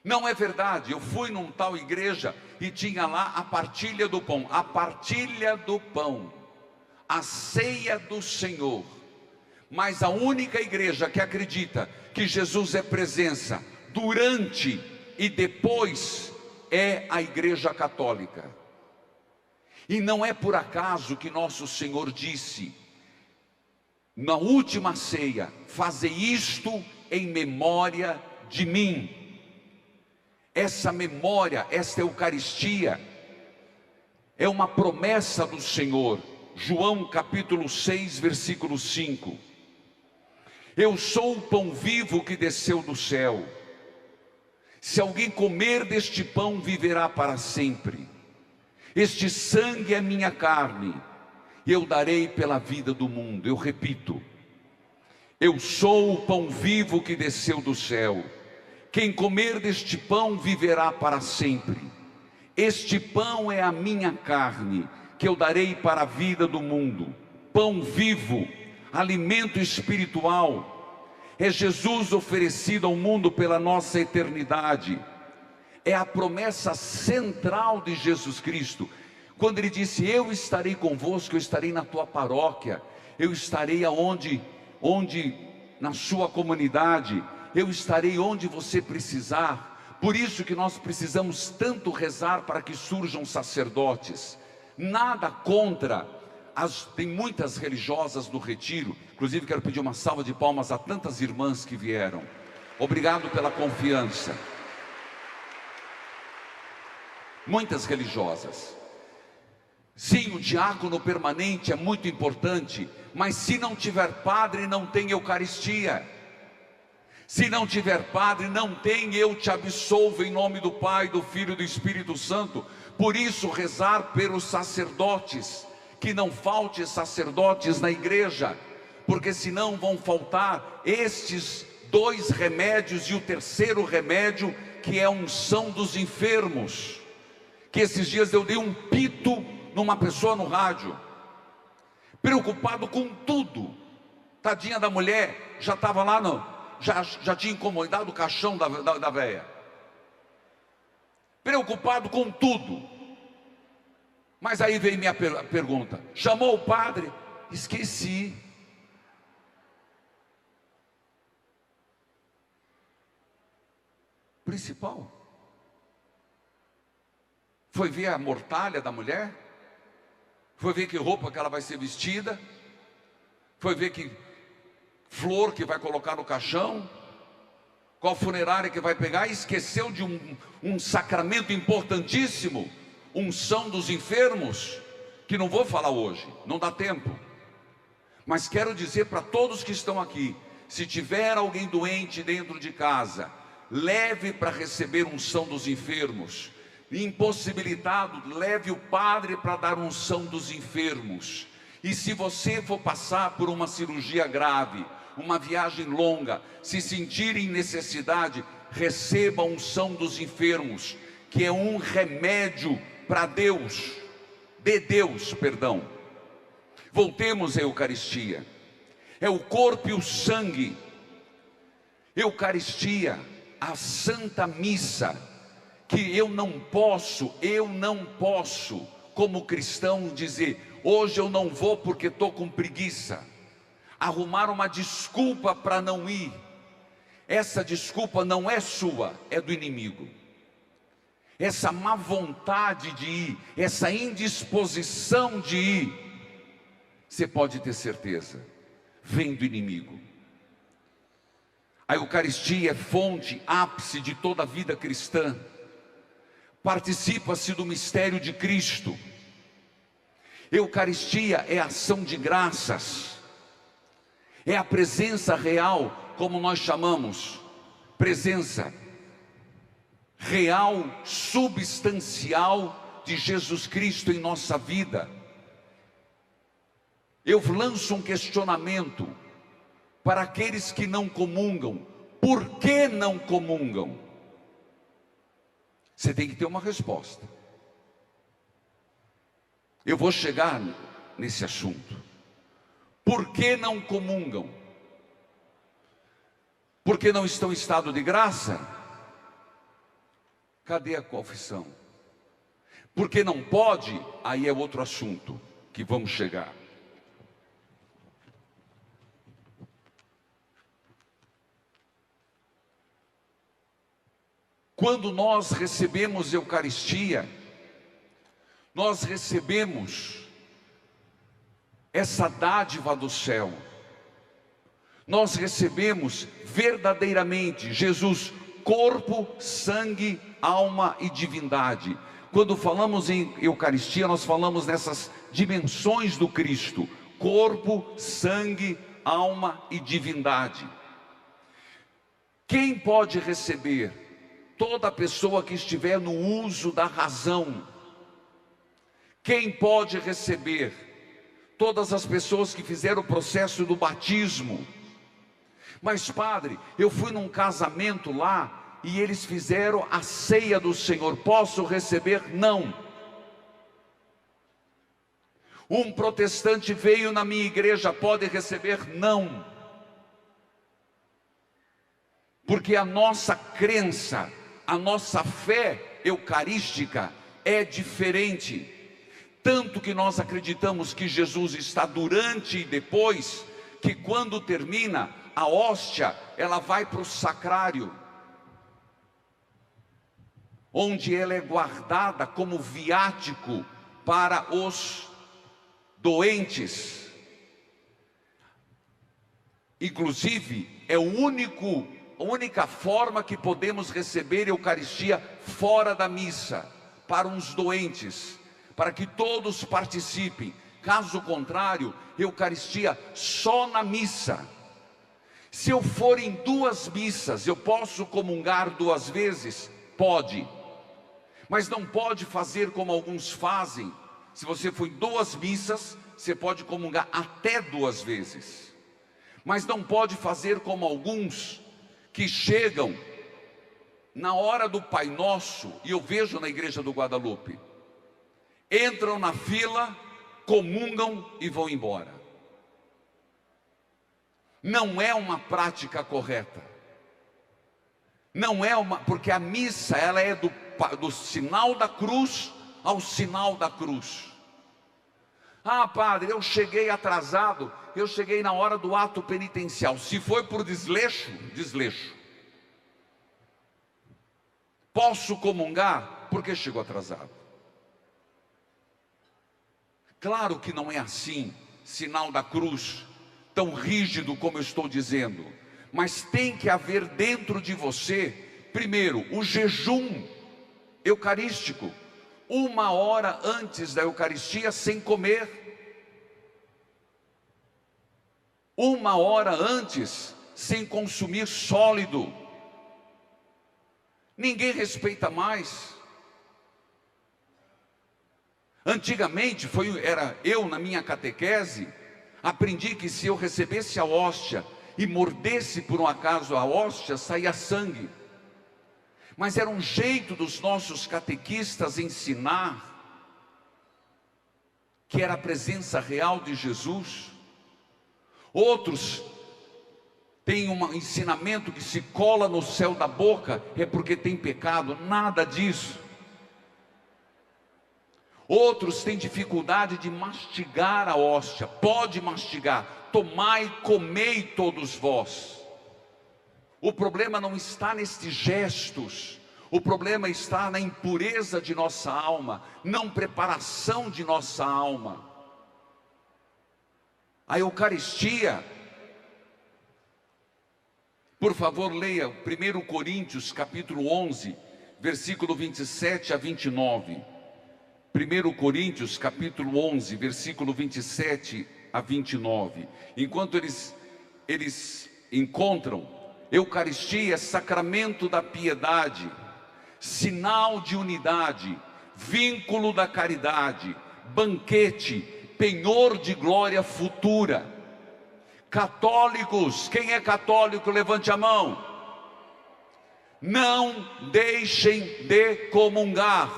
Não é verdade. Eu fui num tal igreja e tinha lá a partilha do pão. A partilha do pão, a ceia do Senhor. Mas a única igreja que acredita que Jesus é presença durante e depois é a Igreja Católica. E não é por acaso que nosso Senhor disse, na última ceia, fazei isto em memória de mim. Essa memória, esta Eucaristia, é uma promessa do Senhor. João capítulo 6, versículo 5. Eu sou o pão vivo que desceu do céu. Se alguém comer deste pão, viverá para sempre. Este sangue é minha carne, e eu darei pela vida do mundo. Eu repito, eu sou o pão vivo que desceu do céu. Quem comer deste pão viverá para sempre. Este pão é a minha carne, que eu darei para a vida do mundo. Pão vivo, alimento espiritual, é Jesus oferecido ao mundo pela nossa eternidade. É a promessa central de Jesus Cristo, quando ele disse, eu estarei convosco, eu estarei na tua paróquia, eu estarei onde na sua comunidade, eu estarei onde você precisar. Por isso que nós precisamos tanto rezar para que surjam sacerdotes. Nada contra, tem muitas religiosas no retiro, inclusive quero pedir uma salva de palmas a tantas irmãs que vieram. Obrigado pela confiança. Muitas religiosas. Sim, o diácono permanente é muito importante, mas se não tiver padre, não tem Eucaristia. Se não tiver padre, não tem eu te absolvo em nome do Pai, do Filho e do Espírito Santo. Por isso rezar pelos sacerdotes, que não falte sacerdotes na igreja, porque senão vão faltar estes dois remédios e o terceiro remédio, que é a unção dos enfermos. Que esses dias eu dei um pito numa pessoa no rádio, preocupado com tudo. Tadinha da mulher, já estava lá, já tinha incomodado o caixão da véia. Preocupado com tudo. Mas aí veio minha pergunta, chamou o padre? Esqueci. Principal. Foi ver a mortalha da mulher? Foi ver que roupa que ela vai ser vestida? Foi ver que flor que vai colocar no caixão? Qual funerária que vai pegar? Esqueceu de um sacramento importantíssimo, unção dos enfermos, que não vou falar hoje, não dá tempo. Mas quero dizer para todos que estão aqui, se tiver alguém doente dentro de casa, leve para receber unção dos enfermos. Impossibilitado, leve o padre para dar unção dos enfermos. E se você for passar por uma cirurgia grave, uma viagem longa, se sentir em necessidade, receba a unção dos enfermos, que é um remédio para Deus, de Deus, perdão. Voltemos à Eucaristia. É o corpo e o sangue. Eucaristia, a Santa Missa, que eu não posso, como cristão, dizer, hoje eu não vou porque estou com preguiça, arrumar uma desculpa para não ir. Essa desculpa não é sua, é do inimigo. Essa má vontade de ir, essa indisposição de ir, você pode ter certeza, vem do inimigo. A Eucaristia é fonte, ápice de toda a vida cristã. Participa-se do mistério de Cristo. Eucaristia é ação de graças, é a presença real, como nós chamamos, presença real, substancial de Jesus Cristo em nossa vida. Eu lanço um questionamento para aqueles que não comungam. Por que não comungam? Você tem que ter uma resposta. Eu vou chegar nesse assunto. Por que não comungam? Porque não estão em estado de graça? Cadê a confissão? Porque não pode? Aí é outro assunto que vamos chegar. Quando nós recebemos Eucaristia, nós recebemos essa dádiva do céu. Nós recebemos verdadeiramente Jesus, corpo, sangue, alma e divindade. Quando falamos em Eucaristia, nós falamos nessas dimensões do Cristo: corpo, sangue, alma e divindade. Quem pode receber? Toda pessoa que estiver no uso da razão. Quem pode receber? Todas as pessoas que fizeram o processo do batismo. Mas padre, eu fui num casamento lá e eles fizeram a ceia do Senhor, posso receber? Não. Um protestante veio na minha igreja, pode receber? Não. Porque a nossa crença, a nossa fé eucarística é diferente. Tanto que nós acreditamos que Jesus está durante e depois, que quando termina, a hóstia, ela vai para o sacrário, onde ela é guardada como viático para os doentes. Inclusive, é a única forma que podemos receber Eucaristia fora da missa, para uns doentes, para que todos participem. Caso contrário, Eucaristia só na missa. Se eu for em 2 missas, eu posso comungar 2 vezes? Pode. Mas não pode fazer como alguns fazem. Se você for em 2 missas, você pode comungar até 2 vezes. Mas não pode fazer como alguns que chegam na hora do Pai Nosso, e eu vejo na igreja do Guadalupe, entram na fila, comungam e vão embora. Não é uma prática correta. Não é porque a missa, ela é do sinal da cruz ao sinal da cruz. Ah, padre, eu cheguei atrasado, eu cheguei na hora do ato penitencial. Se foi por desleixo, desleixo. Posso comungar porque chegou atrasado. Claro que não é assim, sinal da cruz, tão rígido como eu estou dizendo. Mas tem que haver dentro de você, primeiro, o jejum eucarístico. 1 hora antes da Eucaristia sem comer. 1 hora antes sem consumir sólido. Ninguém respeita mais. Antigamente, era eu na minha catequese, aprendi que se eu recebesse a hóstia e mordesse por um acaso a hóstia, saía sangue. Mas era um jeito dos nossos catequistas ensinar que era a presença real de Jesus. Outros têm um ensinamento que se cola no céu da boca é porque tem pecado. Nada disso. Outros têm dificuldade de mastigar a hóstia. Pode mastigar. Tomai e comei todos vós. O problema não está nestes gestos. O problema está na impureza de nossa alma, não preparação de nossa alma. A Eucaristia, por favor, leia 1 Coríntios capítulo 11, versículo 27 a 29. 1 Coríntios capítulo 11, versículo 27 a 29. Enquanto eles encontram, Eucaristia é sacramento da piedade, sinal de unidade, vínculo da caridade, banquete, penhor de glória futura. Católicos, quem é católico, levante a mão. Não deixem de comungar,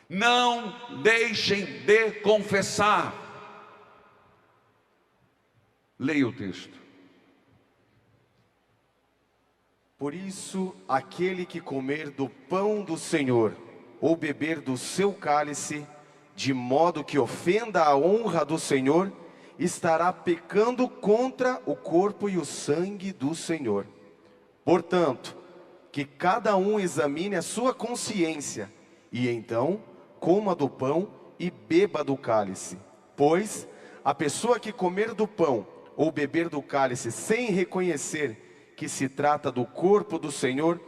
não deixem de confessar. Leia o texto. Por isso, aquele que comer do pão do Senhor, ou beber do seu cálice, de modo que ofenda a honra do Senhor, estará pecando contra o corpo e o sangue do Senhor. Portanto, que cada um examine a sua consciência, e então coma do pão e beba do cálice. Pois a pessoa que comer do pão ou beber do cálice sem reconhecer que se trata do corpo do Senhor,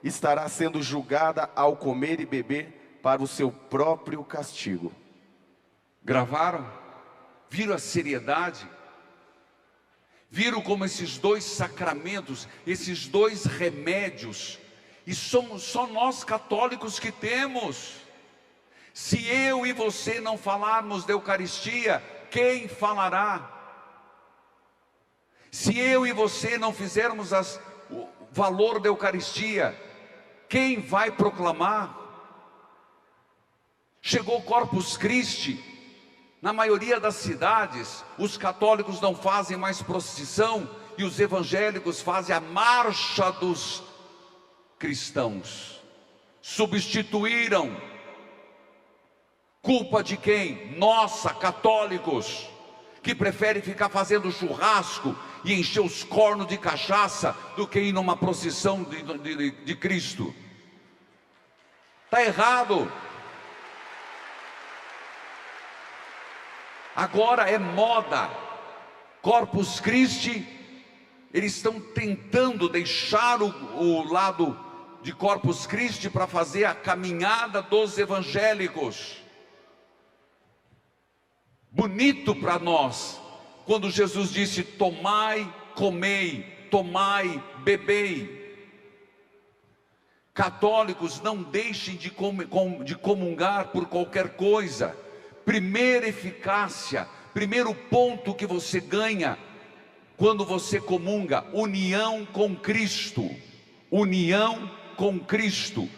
estará sendo julgada ao comer e beber para o seu próprio castigo. Gravaram? Viram a seriedade? Viram como esses dois sacramentos, esses dois remédios, e somos só nós católicos que temos. Se eu e você não falarmos da Eucaristia, quem falará? Se eu e você não fizermos o valor da Eucaristia, quem vai proclamar? Chegou Corpus Christi, na maioria das cidades, os católicos não fazem mais procissão e os evangélicos fazem a marcha dos cristãos. Substituíram. Culpa de quem? Nossa, católicos, que preferem ficar fazendo churrasco e encher os cornos de cachaça do que ir numa procissão de Cristo. Está errado. Agora é moda. Corpus Christi, eles estão tentando deixar o lado de Corpus Christi para fazer a caminhada dos evangélicos. Bonito para nós, quando Jesus disse: tomai, comei, tomai, bebei. Católicos, não deixem de comungar por qualquer coisa. Primeira eficácia, primeiro ponto que você ganha quando você comunga: união com Cristo. União com Cristo.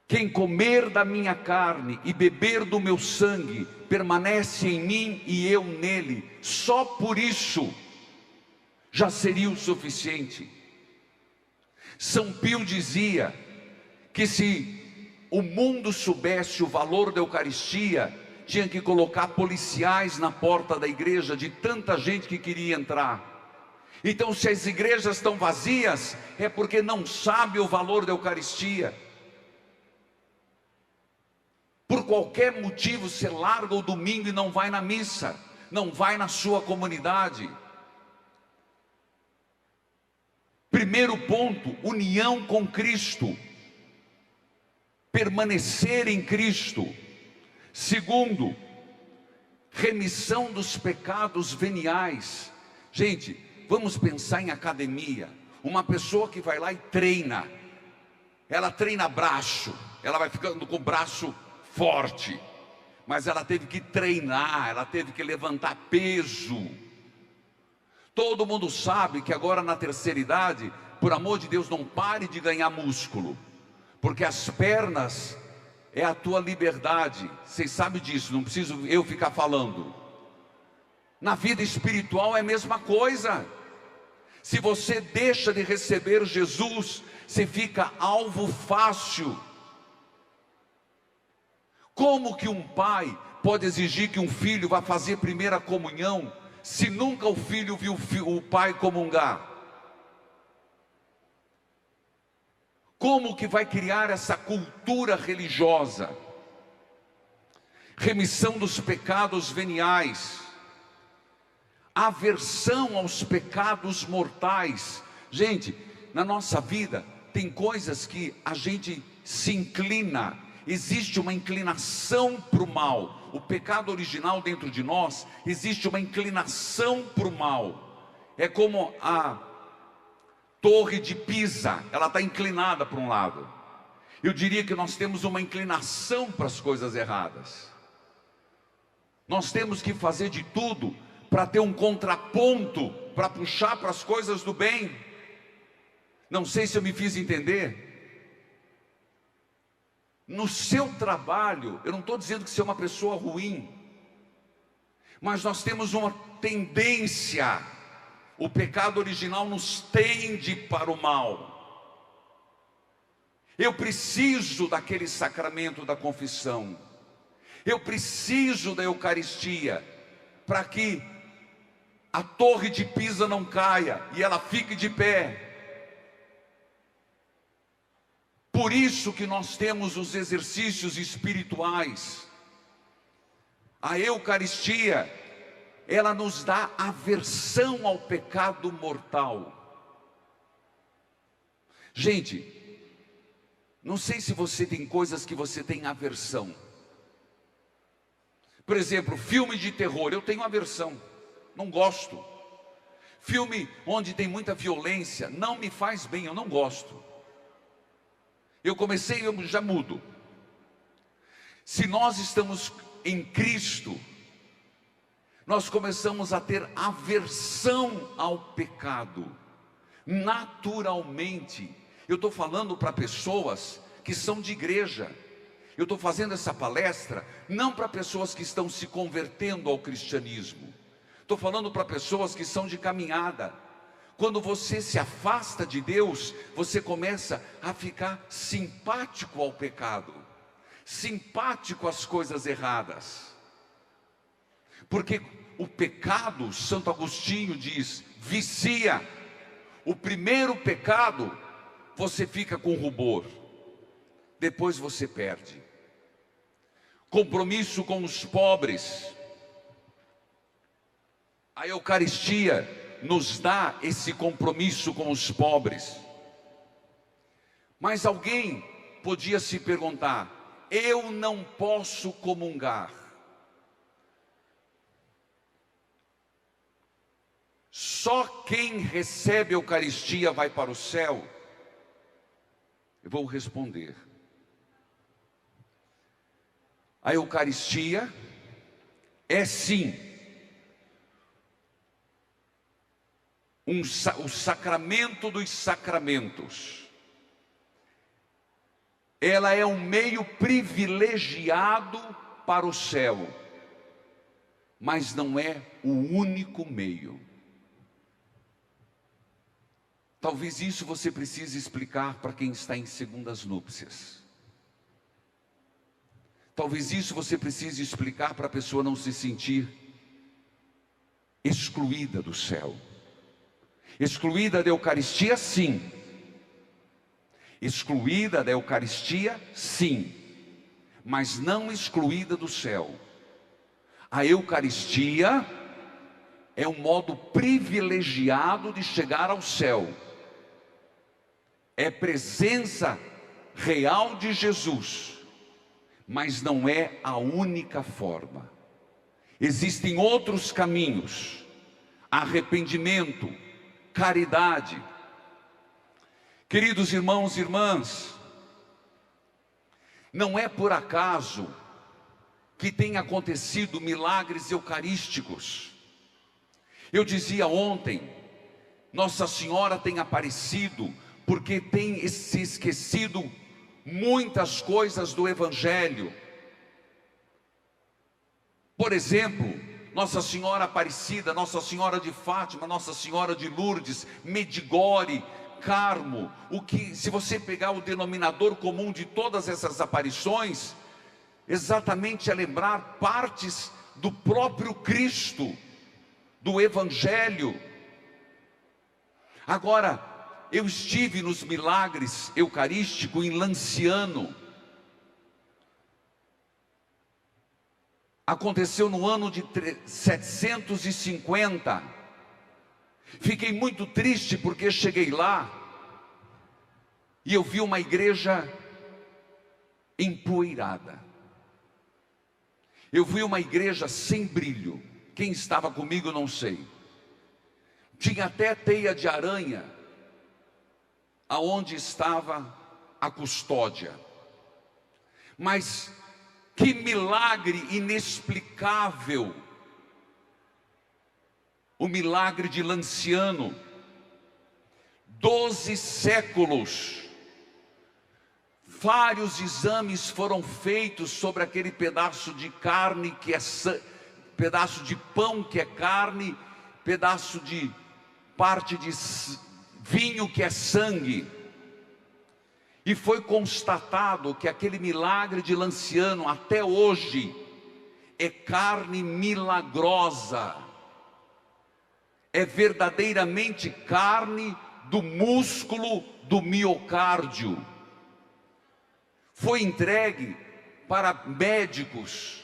Quem comer da minha carne e beber do meu sangue, permanece em mim e eu nele. Só por isso já seria o suficiente. São Pio dizia que se o mundo soubesse o valor da Eucaristia, tinha que colocar policiais na porta da igreja, de tanta gente que queria entrar. Então, se as igrejas estão vazias, é porque não sabe o valor da Eucaristia. Por qualquer motivo, você larga o domingo e não vai na missa, não vai na sua comunidade. Primeiro ponto, união com Cristo. Permanecer em Cristo. Segundo, remissão dos pecados veniais. Gente, vamos pensar em academia. Uma pessoa que vai lá e treina, ela treina braço, ela vai ficando com o braço forte, mas ela teve que treinar, ela teve que levantar peso. Todo mundo sabe que agora na terceira idade, por amor de Deus, não pare de ganhar músculo, porque as pernas é a tua liberdade. Vocês sabem disso, não preciso eu ficar falando. Na vida espiritual é a mesma coisa. Se você deixa de receber Jesus, você fica alvo fácil. Como que um pai pode exigir que um filho vá fazer primeira comunhão, se nunca o filho viu o pai comungar? Como que vai criar essa cultura religiosa? Remissão dos pecados veniais, aversão aos pecados mortais. Gente, na nossa vida tem coisas que a gente se inclina. Existe uma inclinação para o mal. O pecado original dentro de nós, existe uma inclinação para o mal. É como a Torre de Pisa, ela está inclinada para um lado. Eu diria que nós temos uma inclinação para as coisas erradas. Nós temos que fazer de tudo para ter um contraponto, para puxar para as coisas do bem. Não sei se eu me fiz entender. No seu trabalho, eu não estou dizendo que você é uma pessoa ruim, mas nós temos uma tendência, o pecado original nos tende para o mal. Eu preciso daquele sacramento da confissão, eu preciso da Eucaristia, para que a torre de Pisa não caia e ela fique de pé. Por isso que nós temos os exercícios espirituais. A Eucaristia, ela nos dá aversão ao pecado mortal. Gente, não sei se você tem coisas que você tem aversão. Por exemplo, filme de terror, eu tenho aversão, não gosto. Filme onde tem muita violência, não me faz bem, eu não gosto. Eu já mudo. Se nós estamos em Cristo, nós começamos a ter aversão ao pecado, naturalmente. Eu estou falando para pessoas que são de igreja. Eu estou fazendo essa palestra não para pessoas que estão se convertendo ao cristianismo. Estou falando para pessoas que são de caminhada. Quando você se afasta de Deus, você começa a ficar simpático ao pecado, simpático às coisas erradas. Porque o pecado, Santo Agostinho diz, vicia. O primeiro pecado, você fica com rubor, depois você perde. Compromisso com os pobres. A Eucaristia nos dá esse compromisso com os pobres. Mas alguém podia se perguntar: eu não posso comungar. Só quem recebe a Eucaristia vai para o céu? Eu vou responder. A Eucaristia é sim o sacramento dos sacramentos. Ela é um meio privilegiado para o céu, mas não é o único meio. Talvez isso você precise explicar para quem está em segundas núpcias. Talvez isso você precise explicar para a pessoa não se sentir excluída do céu. Excluída da Eucaristia, sim. Excluída da Eucaristia, sim. Mas não excluída do céu. A Eucaristia é um modo privilegiado de chegar ao céu. É presença real de Jesus, mas não é a única forma. Existem outros caminhos: arrependimento, caridade. Queridos irmãos e irmãs, não é por acaso que tem acontecido milagres eucarísticos. Eu dizia ontem, Nossa Senhora tem aparecido porque tem se esquecido muitas coisas do Evangelho. Por exemplo, Nossa Senhora Aparecida, Nossa Senhora de Fátima, Nossa Senhora de Lourdes, Medjugorje, Carmo, se você pegar o denominador comum de todas essas aparições, exatamente é lembrar partes do próprio Cristo, do Evangelho. Agora, eu estive nos milagres eucarísticos em Lanciano. Aconteceu no ano de 750. Fiquei muito triste porque cheguei lá e eu vi uma igreja empoeirada. Eu vi uma igreja sem brilho. Quem estava comigo não sei. Tinha até teia de aranha aonde estava a custódia. Mas que milagre inexplicável! O milagre de Lanciano. 12 séculos. Vários exames foram feitos sobre aquele pedaço de carne que é pedaço de pão que é carne, pedaço de parte de vinho que é sangue. E foi constatado que aquele milagre de Lanciano até hoje é carne milagrosa. É verdadeiramente carne do músculo do miocárdio. Foi entregue para médicos,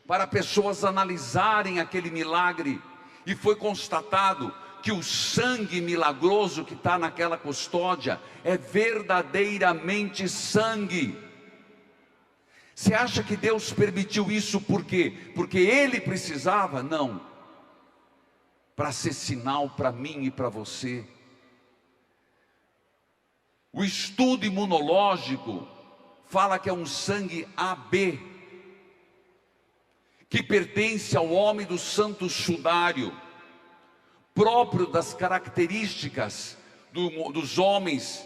para pessoas analisarem aquele milagre, e foi constatado que o sangue milagroso que está naquela custódia é verdadeiramente sangue. Você acha que Deus permitiu isso por quê? Porque Ele precisava? Não. Para ser sinal para mim e para você. O estudo imunológico fala que é um sangue AB, que pertence ao homem do santo sudário, próprio das características dos homens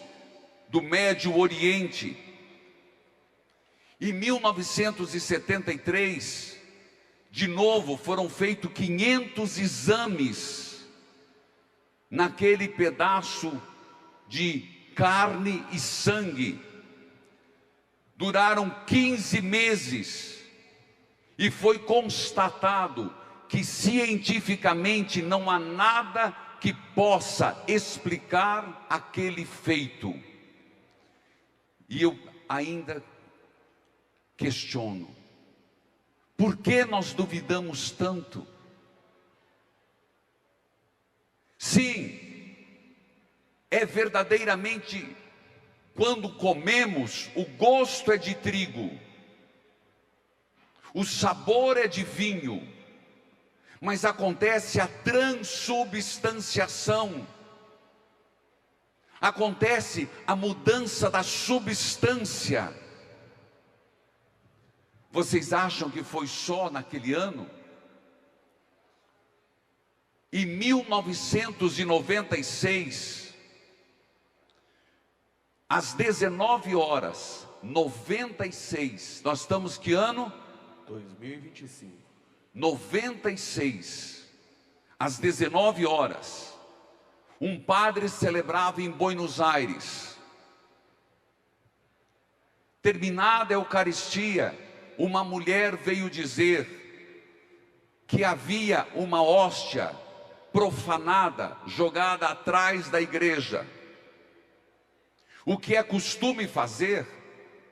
do Médio Oriente. Em 1973, de novo, foram feitos 500 exames naquele pedaço de carne e sangue. Duraram 15 meses e foi constatado que cientificamente não há nada que possa explicar aquele feito. E eu ainda questiono: por que nós duvidamos tanto? Sim, é verdadeiramente, quando comemos, o gosto é de trigo, o sabor é de vinho, mas acontece a transubstanciação, acontece a mudança da substância. Vocês acham que foi só naquele ano? Em 1996, às 19h96, nós estamos que ano? 2025. 96, às 19 horas, um padre celebrava em Buenos Aires. Terminada a Eucaristia, uma mulher veio dizer que havia uma hóstia profanada, jogada atrás da igreja. O que é costume fazer,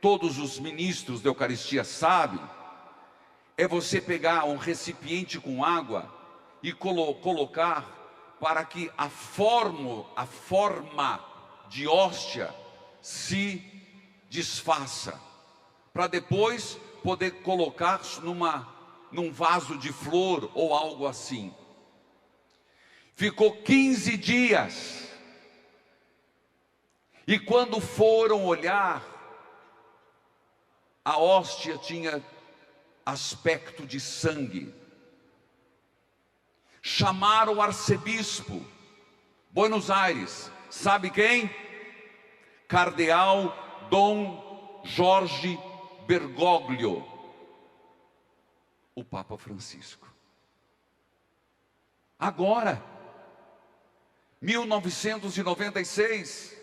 todos os ministros da Eucaristia sabem, é você pegar um recipiente com água e colocar para que a forma de hóstia se desfaça, para depois poder colocar num vaso de flor ou algo assim. Ficou 15 dias, e quando foram olhar, a hóstia tinha aspecto de sangue. Chamaram o arcebispo, Buenos Aires, sabe quem? Cardeal Dom Jorge Bergoglio, o Papa Francisco. Agora, 1996,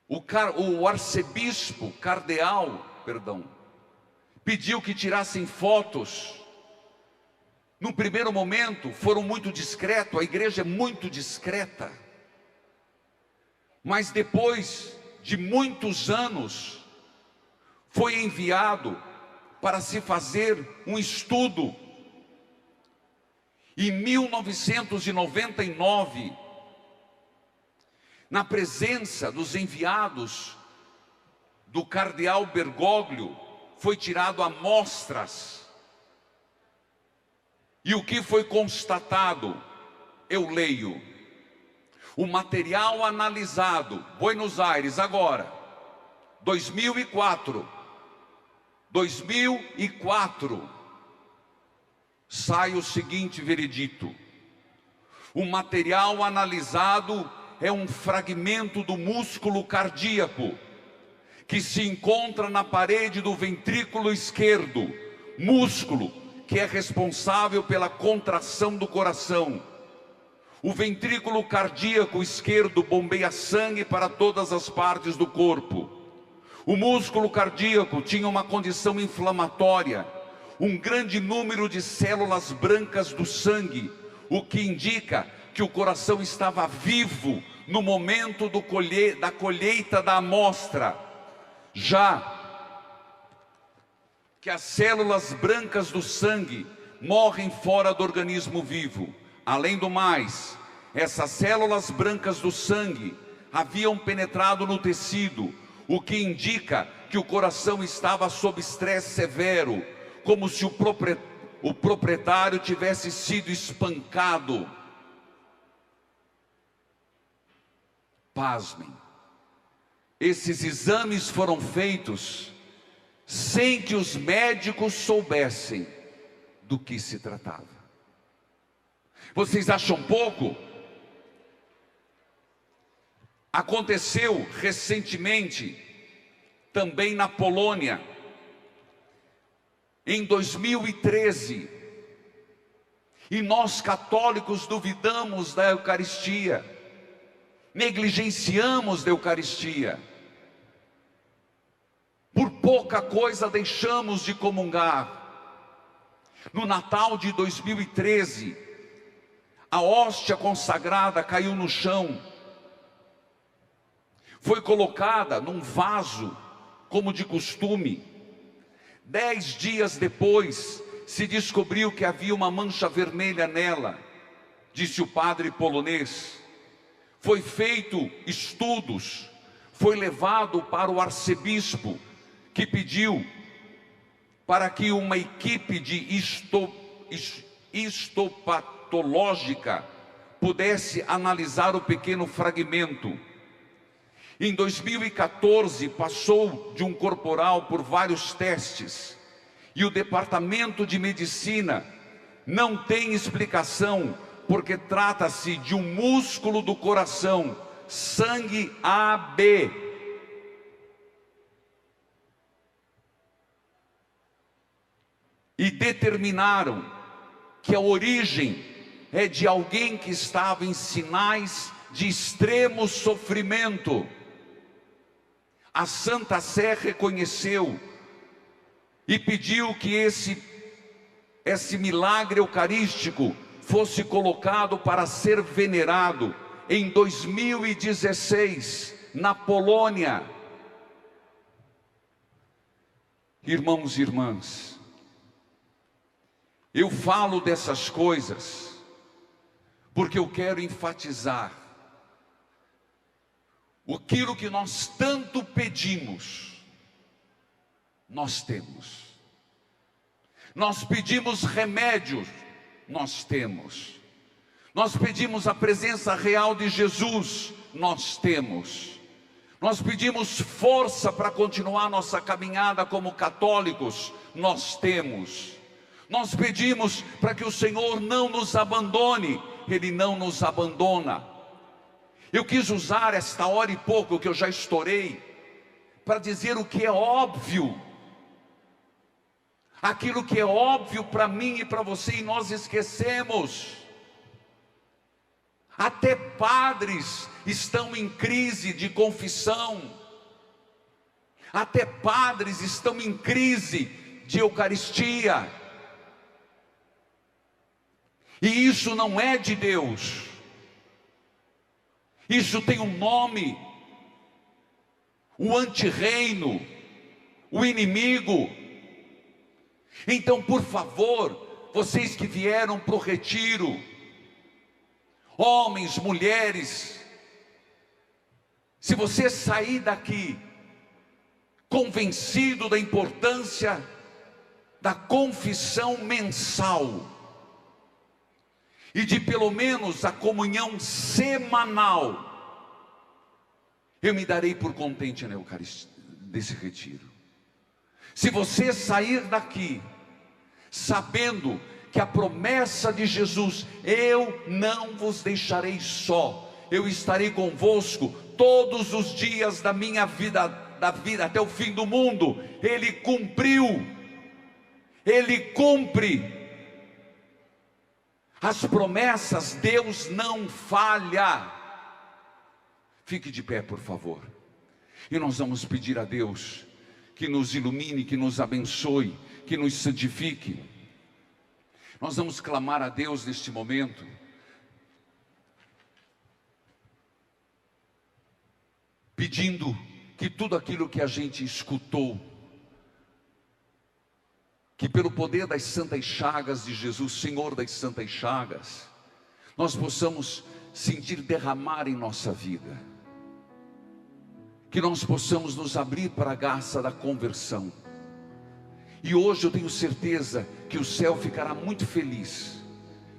o arcebispo, pediu que tirassem fotos. No primeiro momento foram muito discretos, a igreja é muito discreta, mas depois de muitos anos foi enviado para se fazer um estudo. Em 1999, na presença dos enviados do cardeal Bergoglio, foi tirado amostras. E o que foi constatado? Eu leio. O material analisado, Buenos Aires agora, 2004, sai o seguinte veredito: o material analisado é um fragmento do músculo cardíaco que se encontra na parede do ventrículo esquerdo, músculo que é responsável pela contração do coração. O ventrículo cardíaco esquerdo bombeia sangue para todas as partes do corpo. O músculo cardíaco tinha uma condição inflamatória, um grande número de células brancas do sangue, o que indica que o coração estava vivo no momento da colheita da amostra, já que as células brancas do sangue morrem fora do organismo vivo. Além do mais, essas células brancas do sangue haviam penetrado no tecido, o que indica que o coração estava sob estresse severo, como se o proprietário tivesse sido espancado. Pasmem, esses exames foram feitos sem que os médicos soubessem do que se tratava. Vocês acham pouco? Aconteceu recentemente, também na Polônia, em 2013, e nós católicos duvidamos da Eucaristia, negligenciamos da Eucaristia, por pouca coisa deixamos de comungar. No Natal de 2013, a hóstia consagrada caiu no chão, foi colocada num vaso, como de costume. 10 dias depois, se descobriu que havia uma mancha vermelha nela, disse o padre polonês. Foi feito estudos, foi levado para o arcebispo, que pediu para que uma equipe de histopatológica pudesse analisar o pequeno fragmento. Em 2014, passou de um corporal por vários testes, e o departamento de medicina não tem explicação, porque trata-se de um músculo do coração, sangue AB. E determinaram que a origem é de alguém que estava em sinais de extremo sofrimento. A Santa Sé reconheceu e pediu que esse milagre eucarístico fosse colocado para ser venerado em 2016, na Polônia. Irmãos e irmãs, eu falo dessas coisas porque eu quero enfatizar aquilo que nós tanto pedimos, nós temos. Nós pedimos remédios, nós temos. Nós pedimos a presença real de Jesus, nós temos. Nós pedimos força para continuar nossa caminhada como católicos, nós temos. Nós pedimos para que o Senhor não nos abandone, Ele não nos abandona. Eu quis usar esta hora e pouco que eu já estourei, para dizer o que é óbvio. Aquilo que é óbvio para mim e para você, e nós esquecemos. Até padres estão em crise de confissão. Até padres estão em crise de Eucaristia. E isso não é de Deus. Isso tem um nome: o antirreino, o inimigo. Então, por favor, vocês que vieram para o retiro, homens, mulheres, se você sair daqui convencido da importância da confissão mensal e de pelo menos a comunhão semanal, eu me darei por contente na Eucaristia, desse retiro. Se você sair daqui sabendo que a promessa de Jesus, eu não vos deixarei só, eu estarei convosco todos os dias da minha vida, até o fim do mundo, Ele cumpriu, Ele cumpre. As promessas, Deus não falha. Fique de pé, por favor. E nós vamos pedir a Deus que nos ilumine, que nos abençoe, que nos santifique. Nós vamos clamar a Deus neste momento, pedindo que tudo aquilo que a gente escutou, que pelo poder das santas chagas de Jesus, Senhor das santas chagas, nós possamos sentir derramar em nossa vida, que nós possamos nos abrir para a graça da conversão. E hoje eu tenho certeza que o céu ficará muito feliz,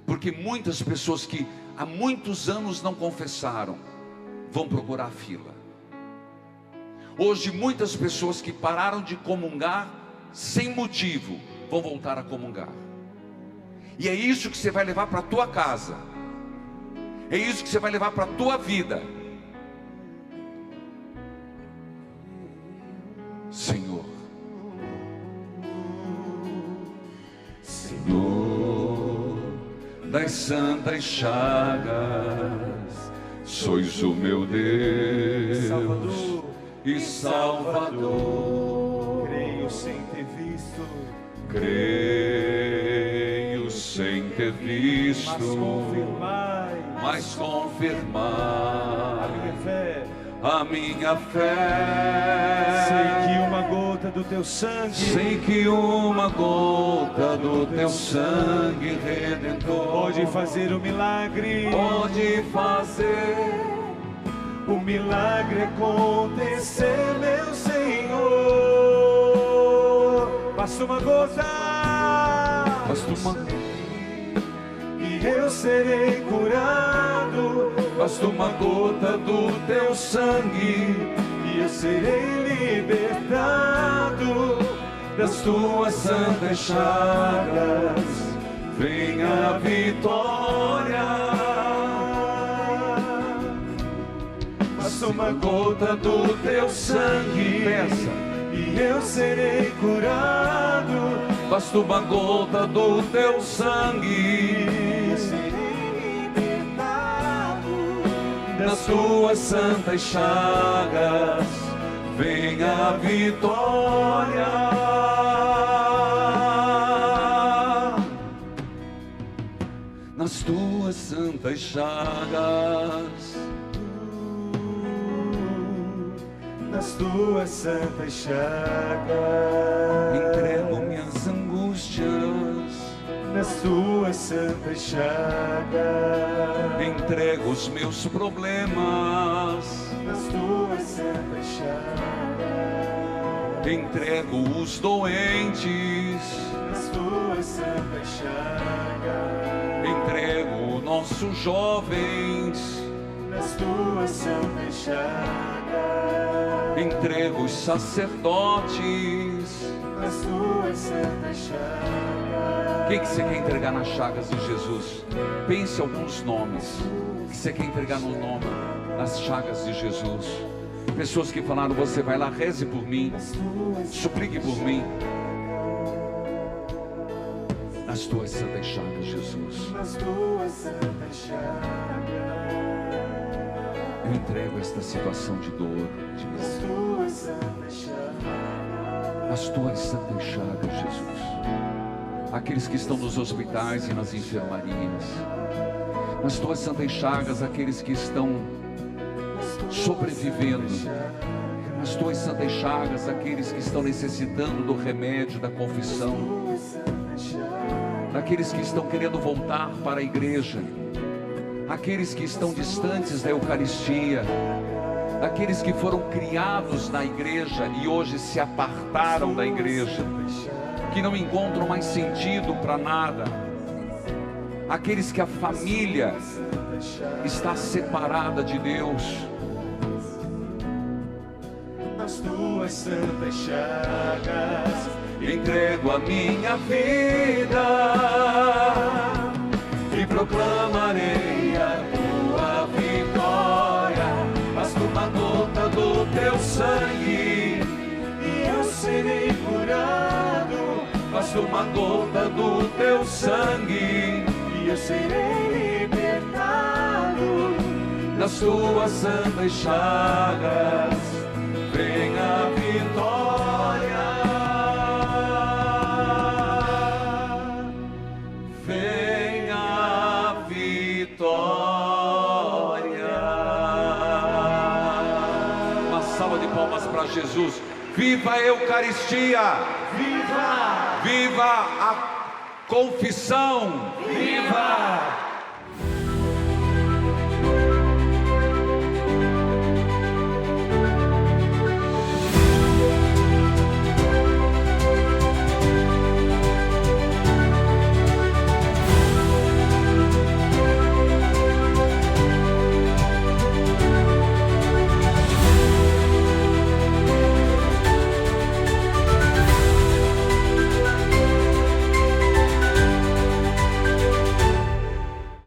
porque muitas pessoas que há muitos anos não confessaram, vão procurar a fila. Hoje muitas pessoas que pararam de comungar sem motivo, vão voltar a comungar. E é isso que você vai levar para a tua casa, é isso que você vai levar para a tua vida. Senhor, Senhor das santas chagas, sois o meu Deus, Salvador e Salvador. Creio sem ter visto, creio sem ter visto, mas confirmai a minha fé. Sei que uma gota do teu sangue, sei que uma gota do teu sangue redentor pode fazer o milagre, pode fazer o milagre acontecer, meu Senhor. Basta uma gota, basta uma, e eu serei curado. basta uma gota do teu sangue, e eu serei libertado das tuas santas chagas vem a vitória. Basta uma gota do teu sangue, Peça. e eu serei curado. Basta uma gota do teu sangue, Eu serei libertado das tuas santas chagas vem a vitória. Nas tuas santas chagas, nas tuas santas chagas, entrego minhas angústias, nas tuas santas chagas, entrego os meus problemas, nas tuas santas chagas, entrego os doentes, nas tuas santas chagas, entrego nossos jovens, nas tuas santas chagas, entrego os sacerdotes. nas tuas santas chagas. O que você quer entregar nas chagas de Jesus? Pense alguns nomes que você quer entregar no nome, nas chagas de Jesus. Pessoas que falaram: você vai lá, reze por mim, suplique por mim. Nas tuas santas chagas, Jesus, Nas tuas santas chagas, eu entrego esta situação de dor, de nas miséria. tuas santas chagas, Nas tuas santas chagas, Jesus. Aqueles que estão nos hospitais e nas enfermarias. Nas tuas santas chagas, aqueles que estão sobrevivendo. Nas tuas santas chagas, aqueles que estão necessitando do remédio, da confissão. Daqueles que estão querendo voltar para a igreja. Aqueles que estão distantes da Eucaristia. Daqueles que foram criados na igreja e hoje se apartaram da igreja, que não encontram mais sentido para nada. Aqueles que a família está separada de Deus. nas tuas santas chagas entrego a minha vida e proclamarei a tua vitória. Basta uma gota do teu sangue e eu serei curado. Basta uma gota do teu sangue e eu serei libertado. nas tuas santas chagas. Vem a vitória. Vem a vitória. Uma salva de palmas para Jesus. Viva a Eucaristia! Viva! Viva a confissão! Viva!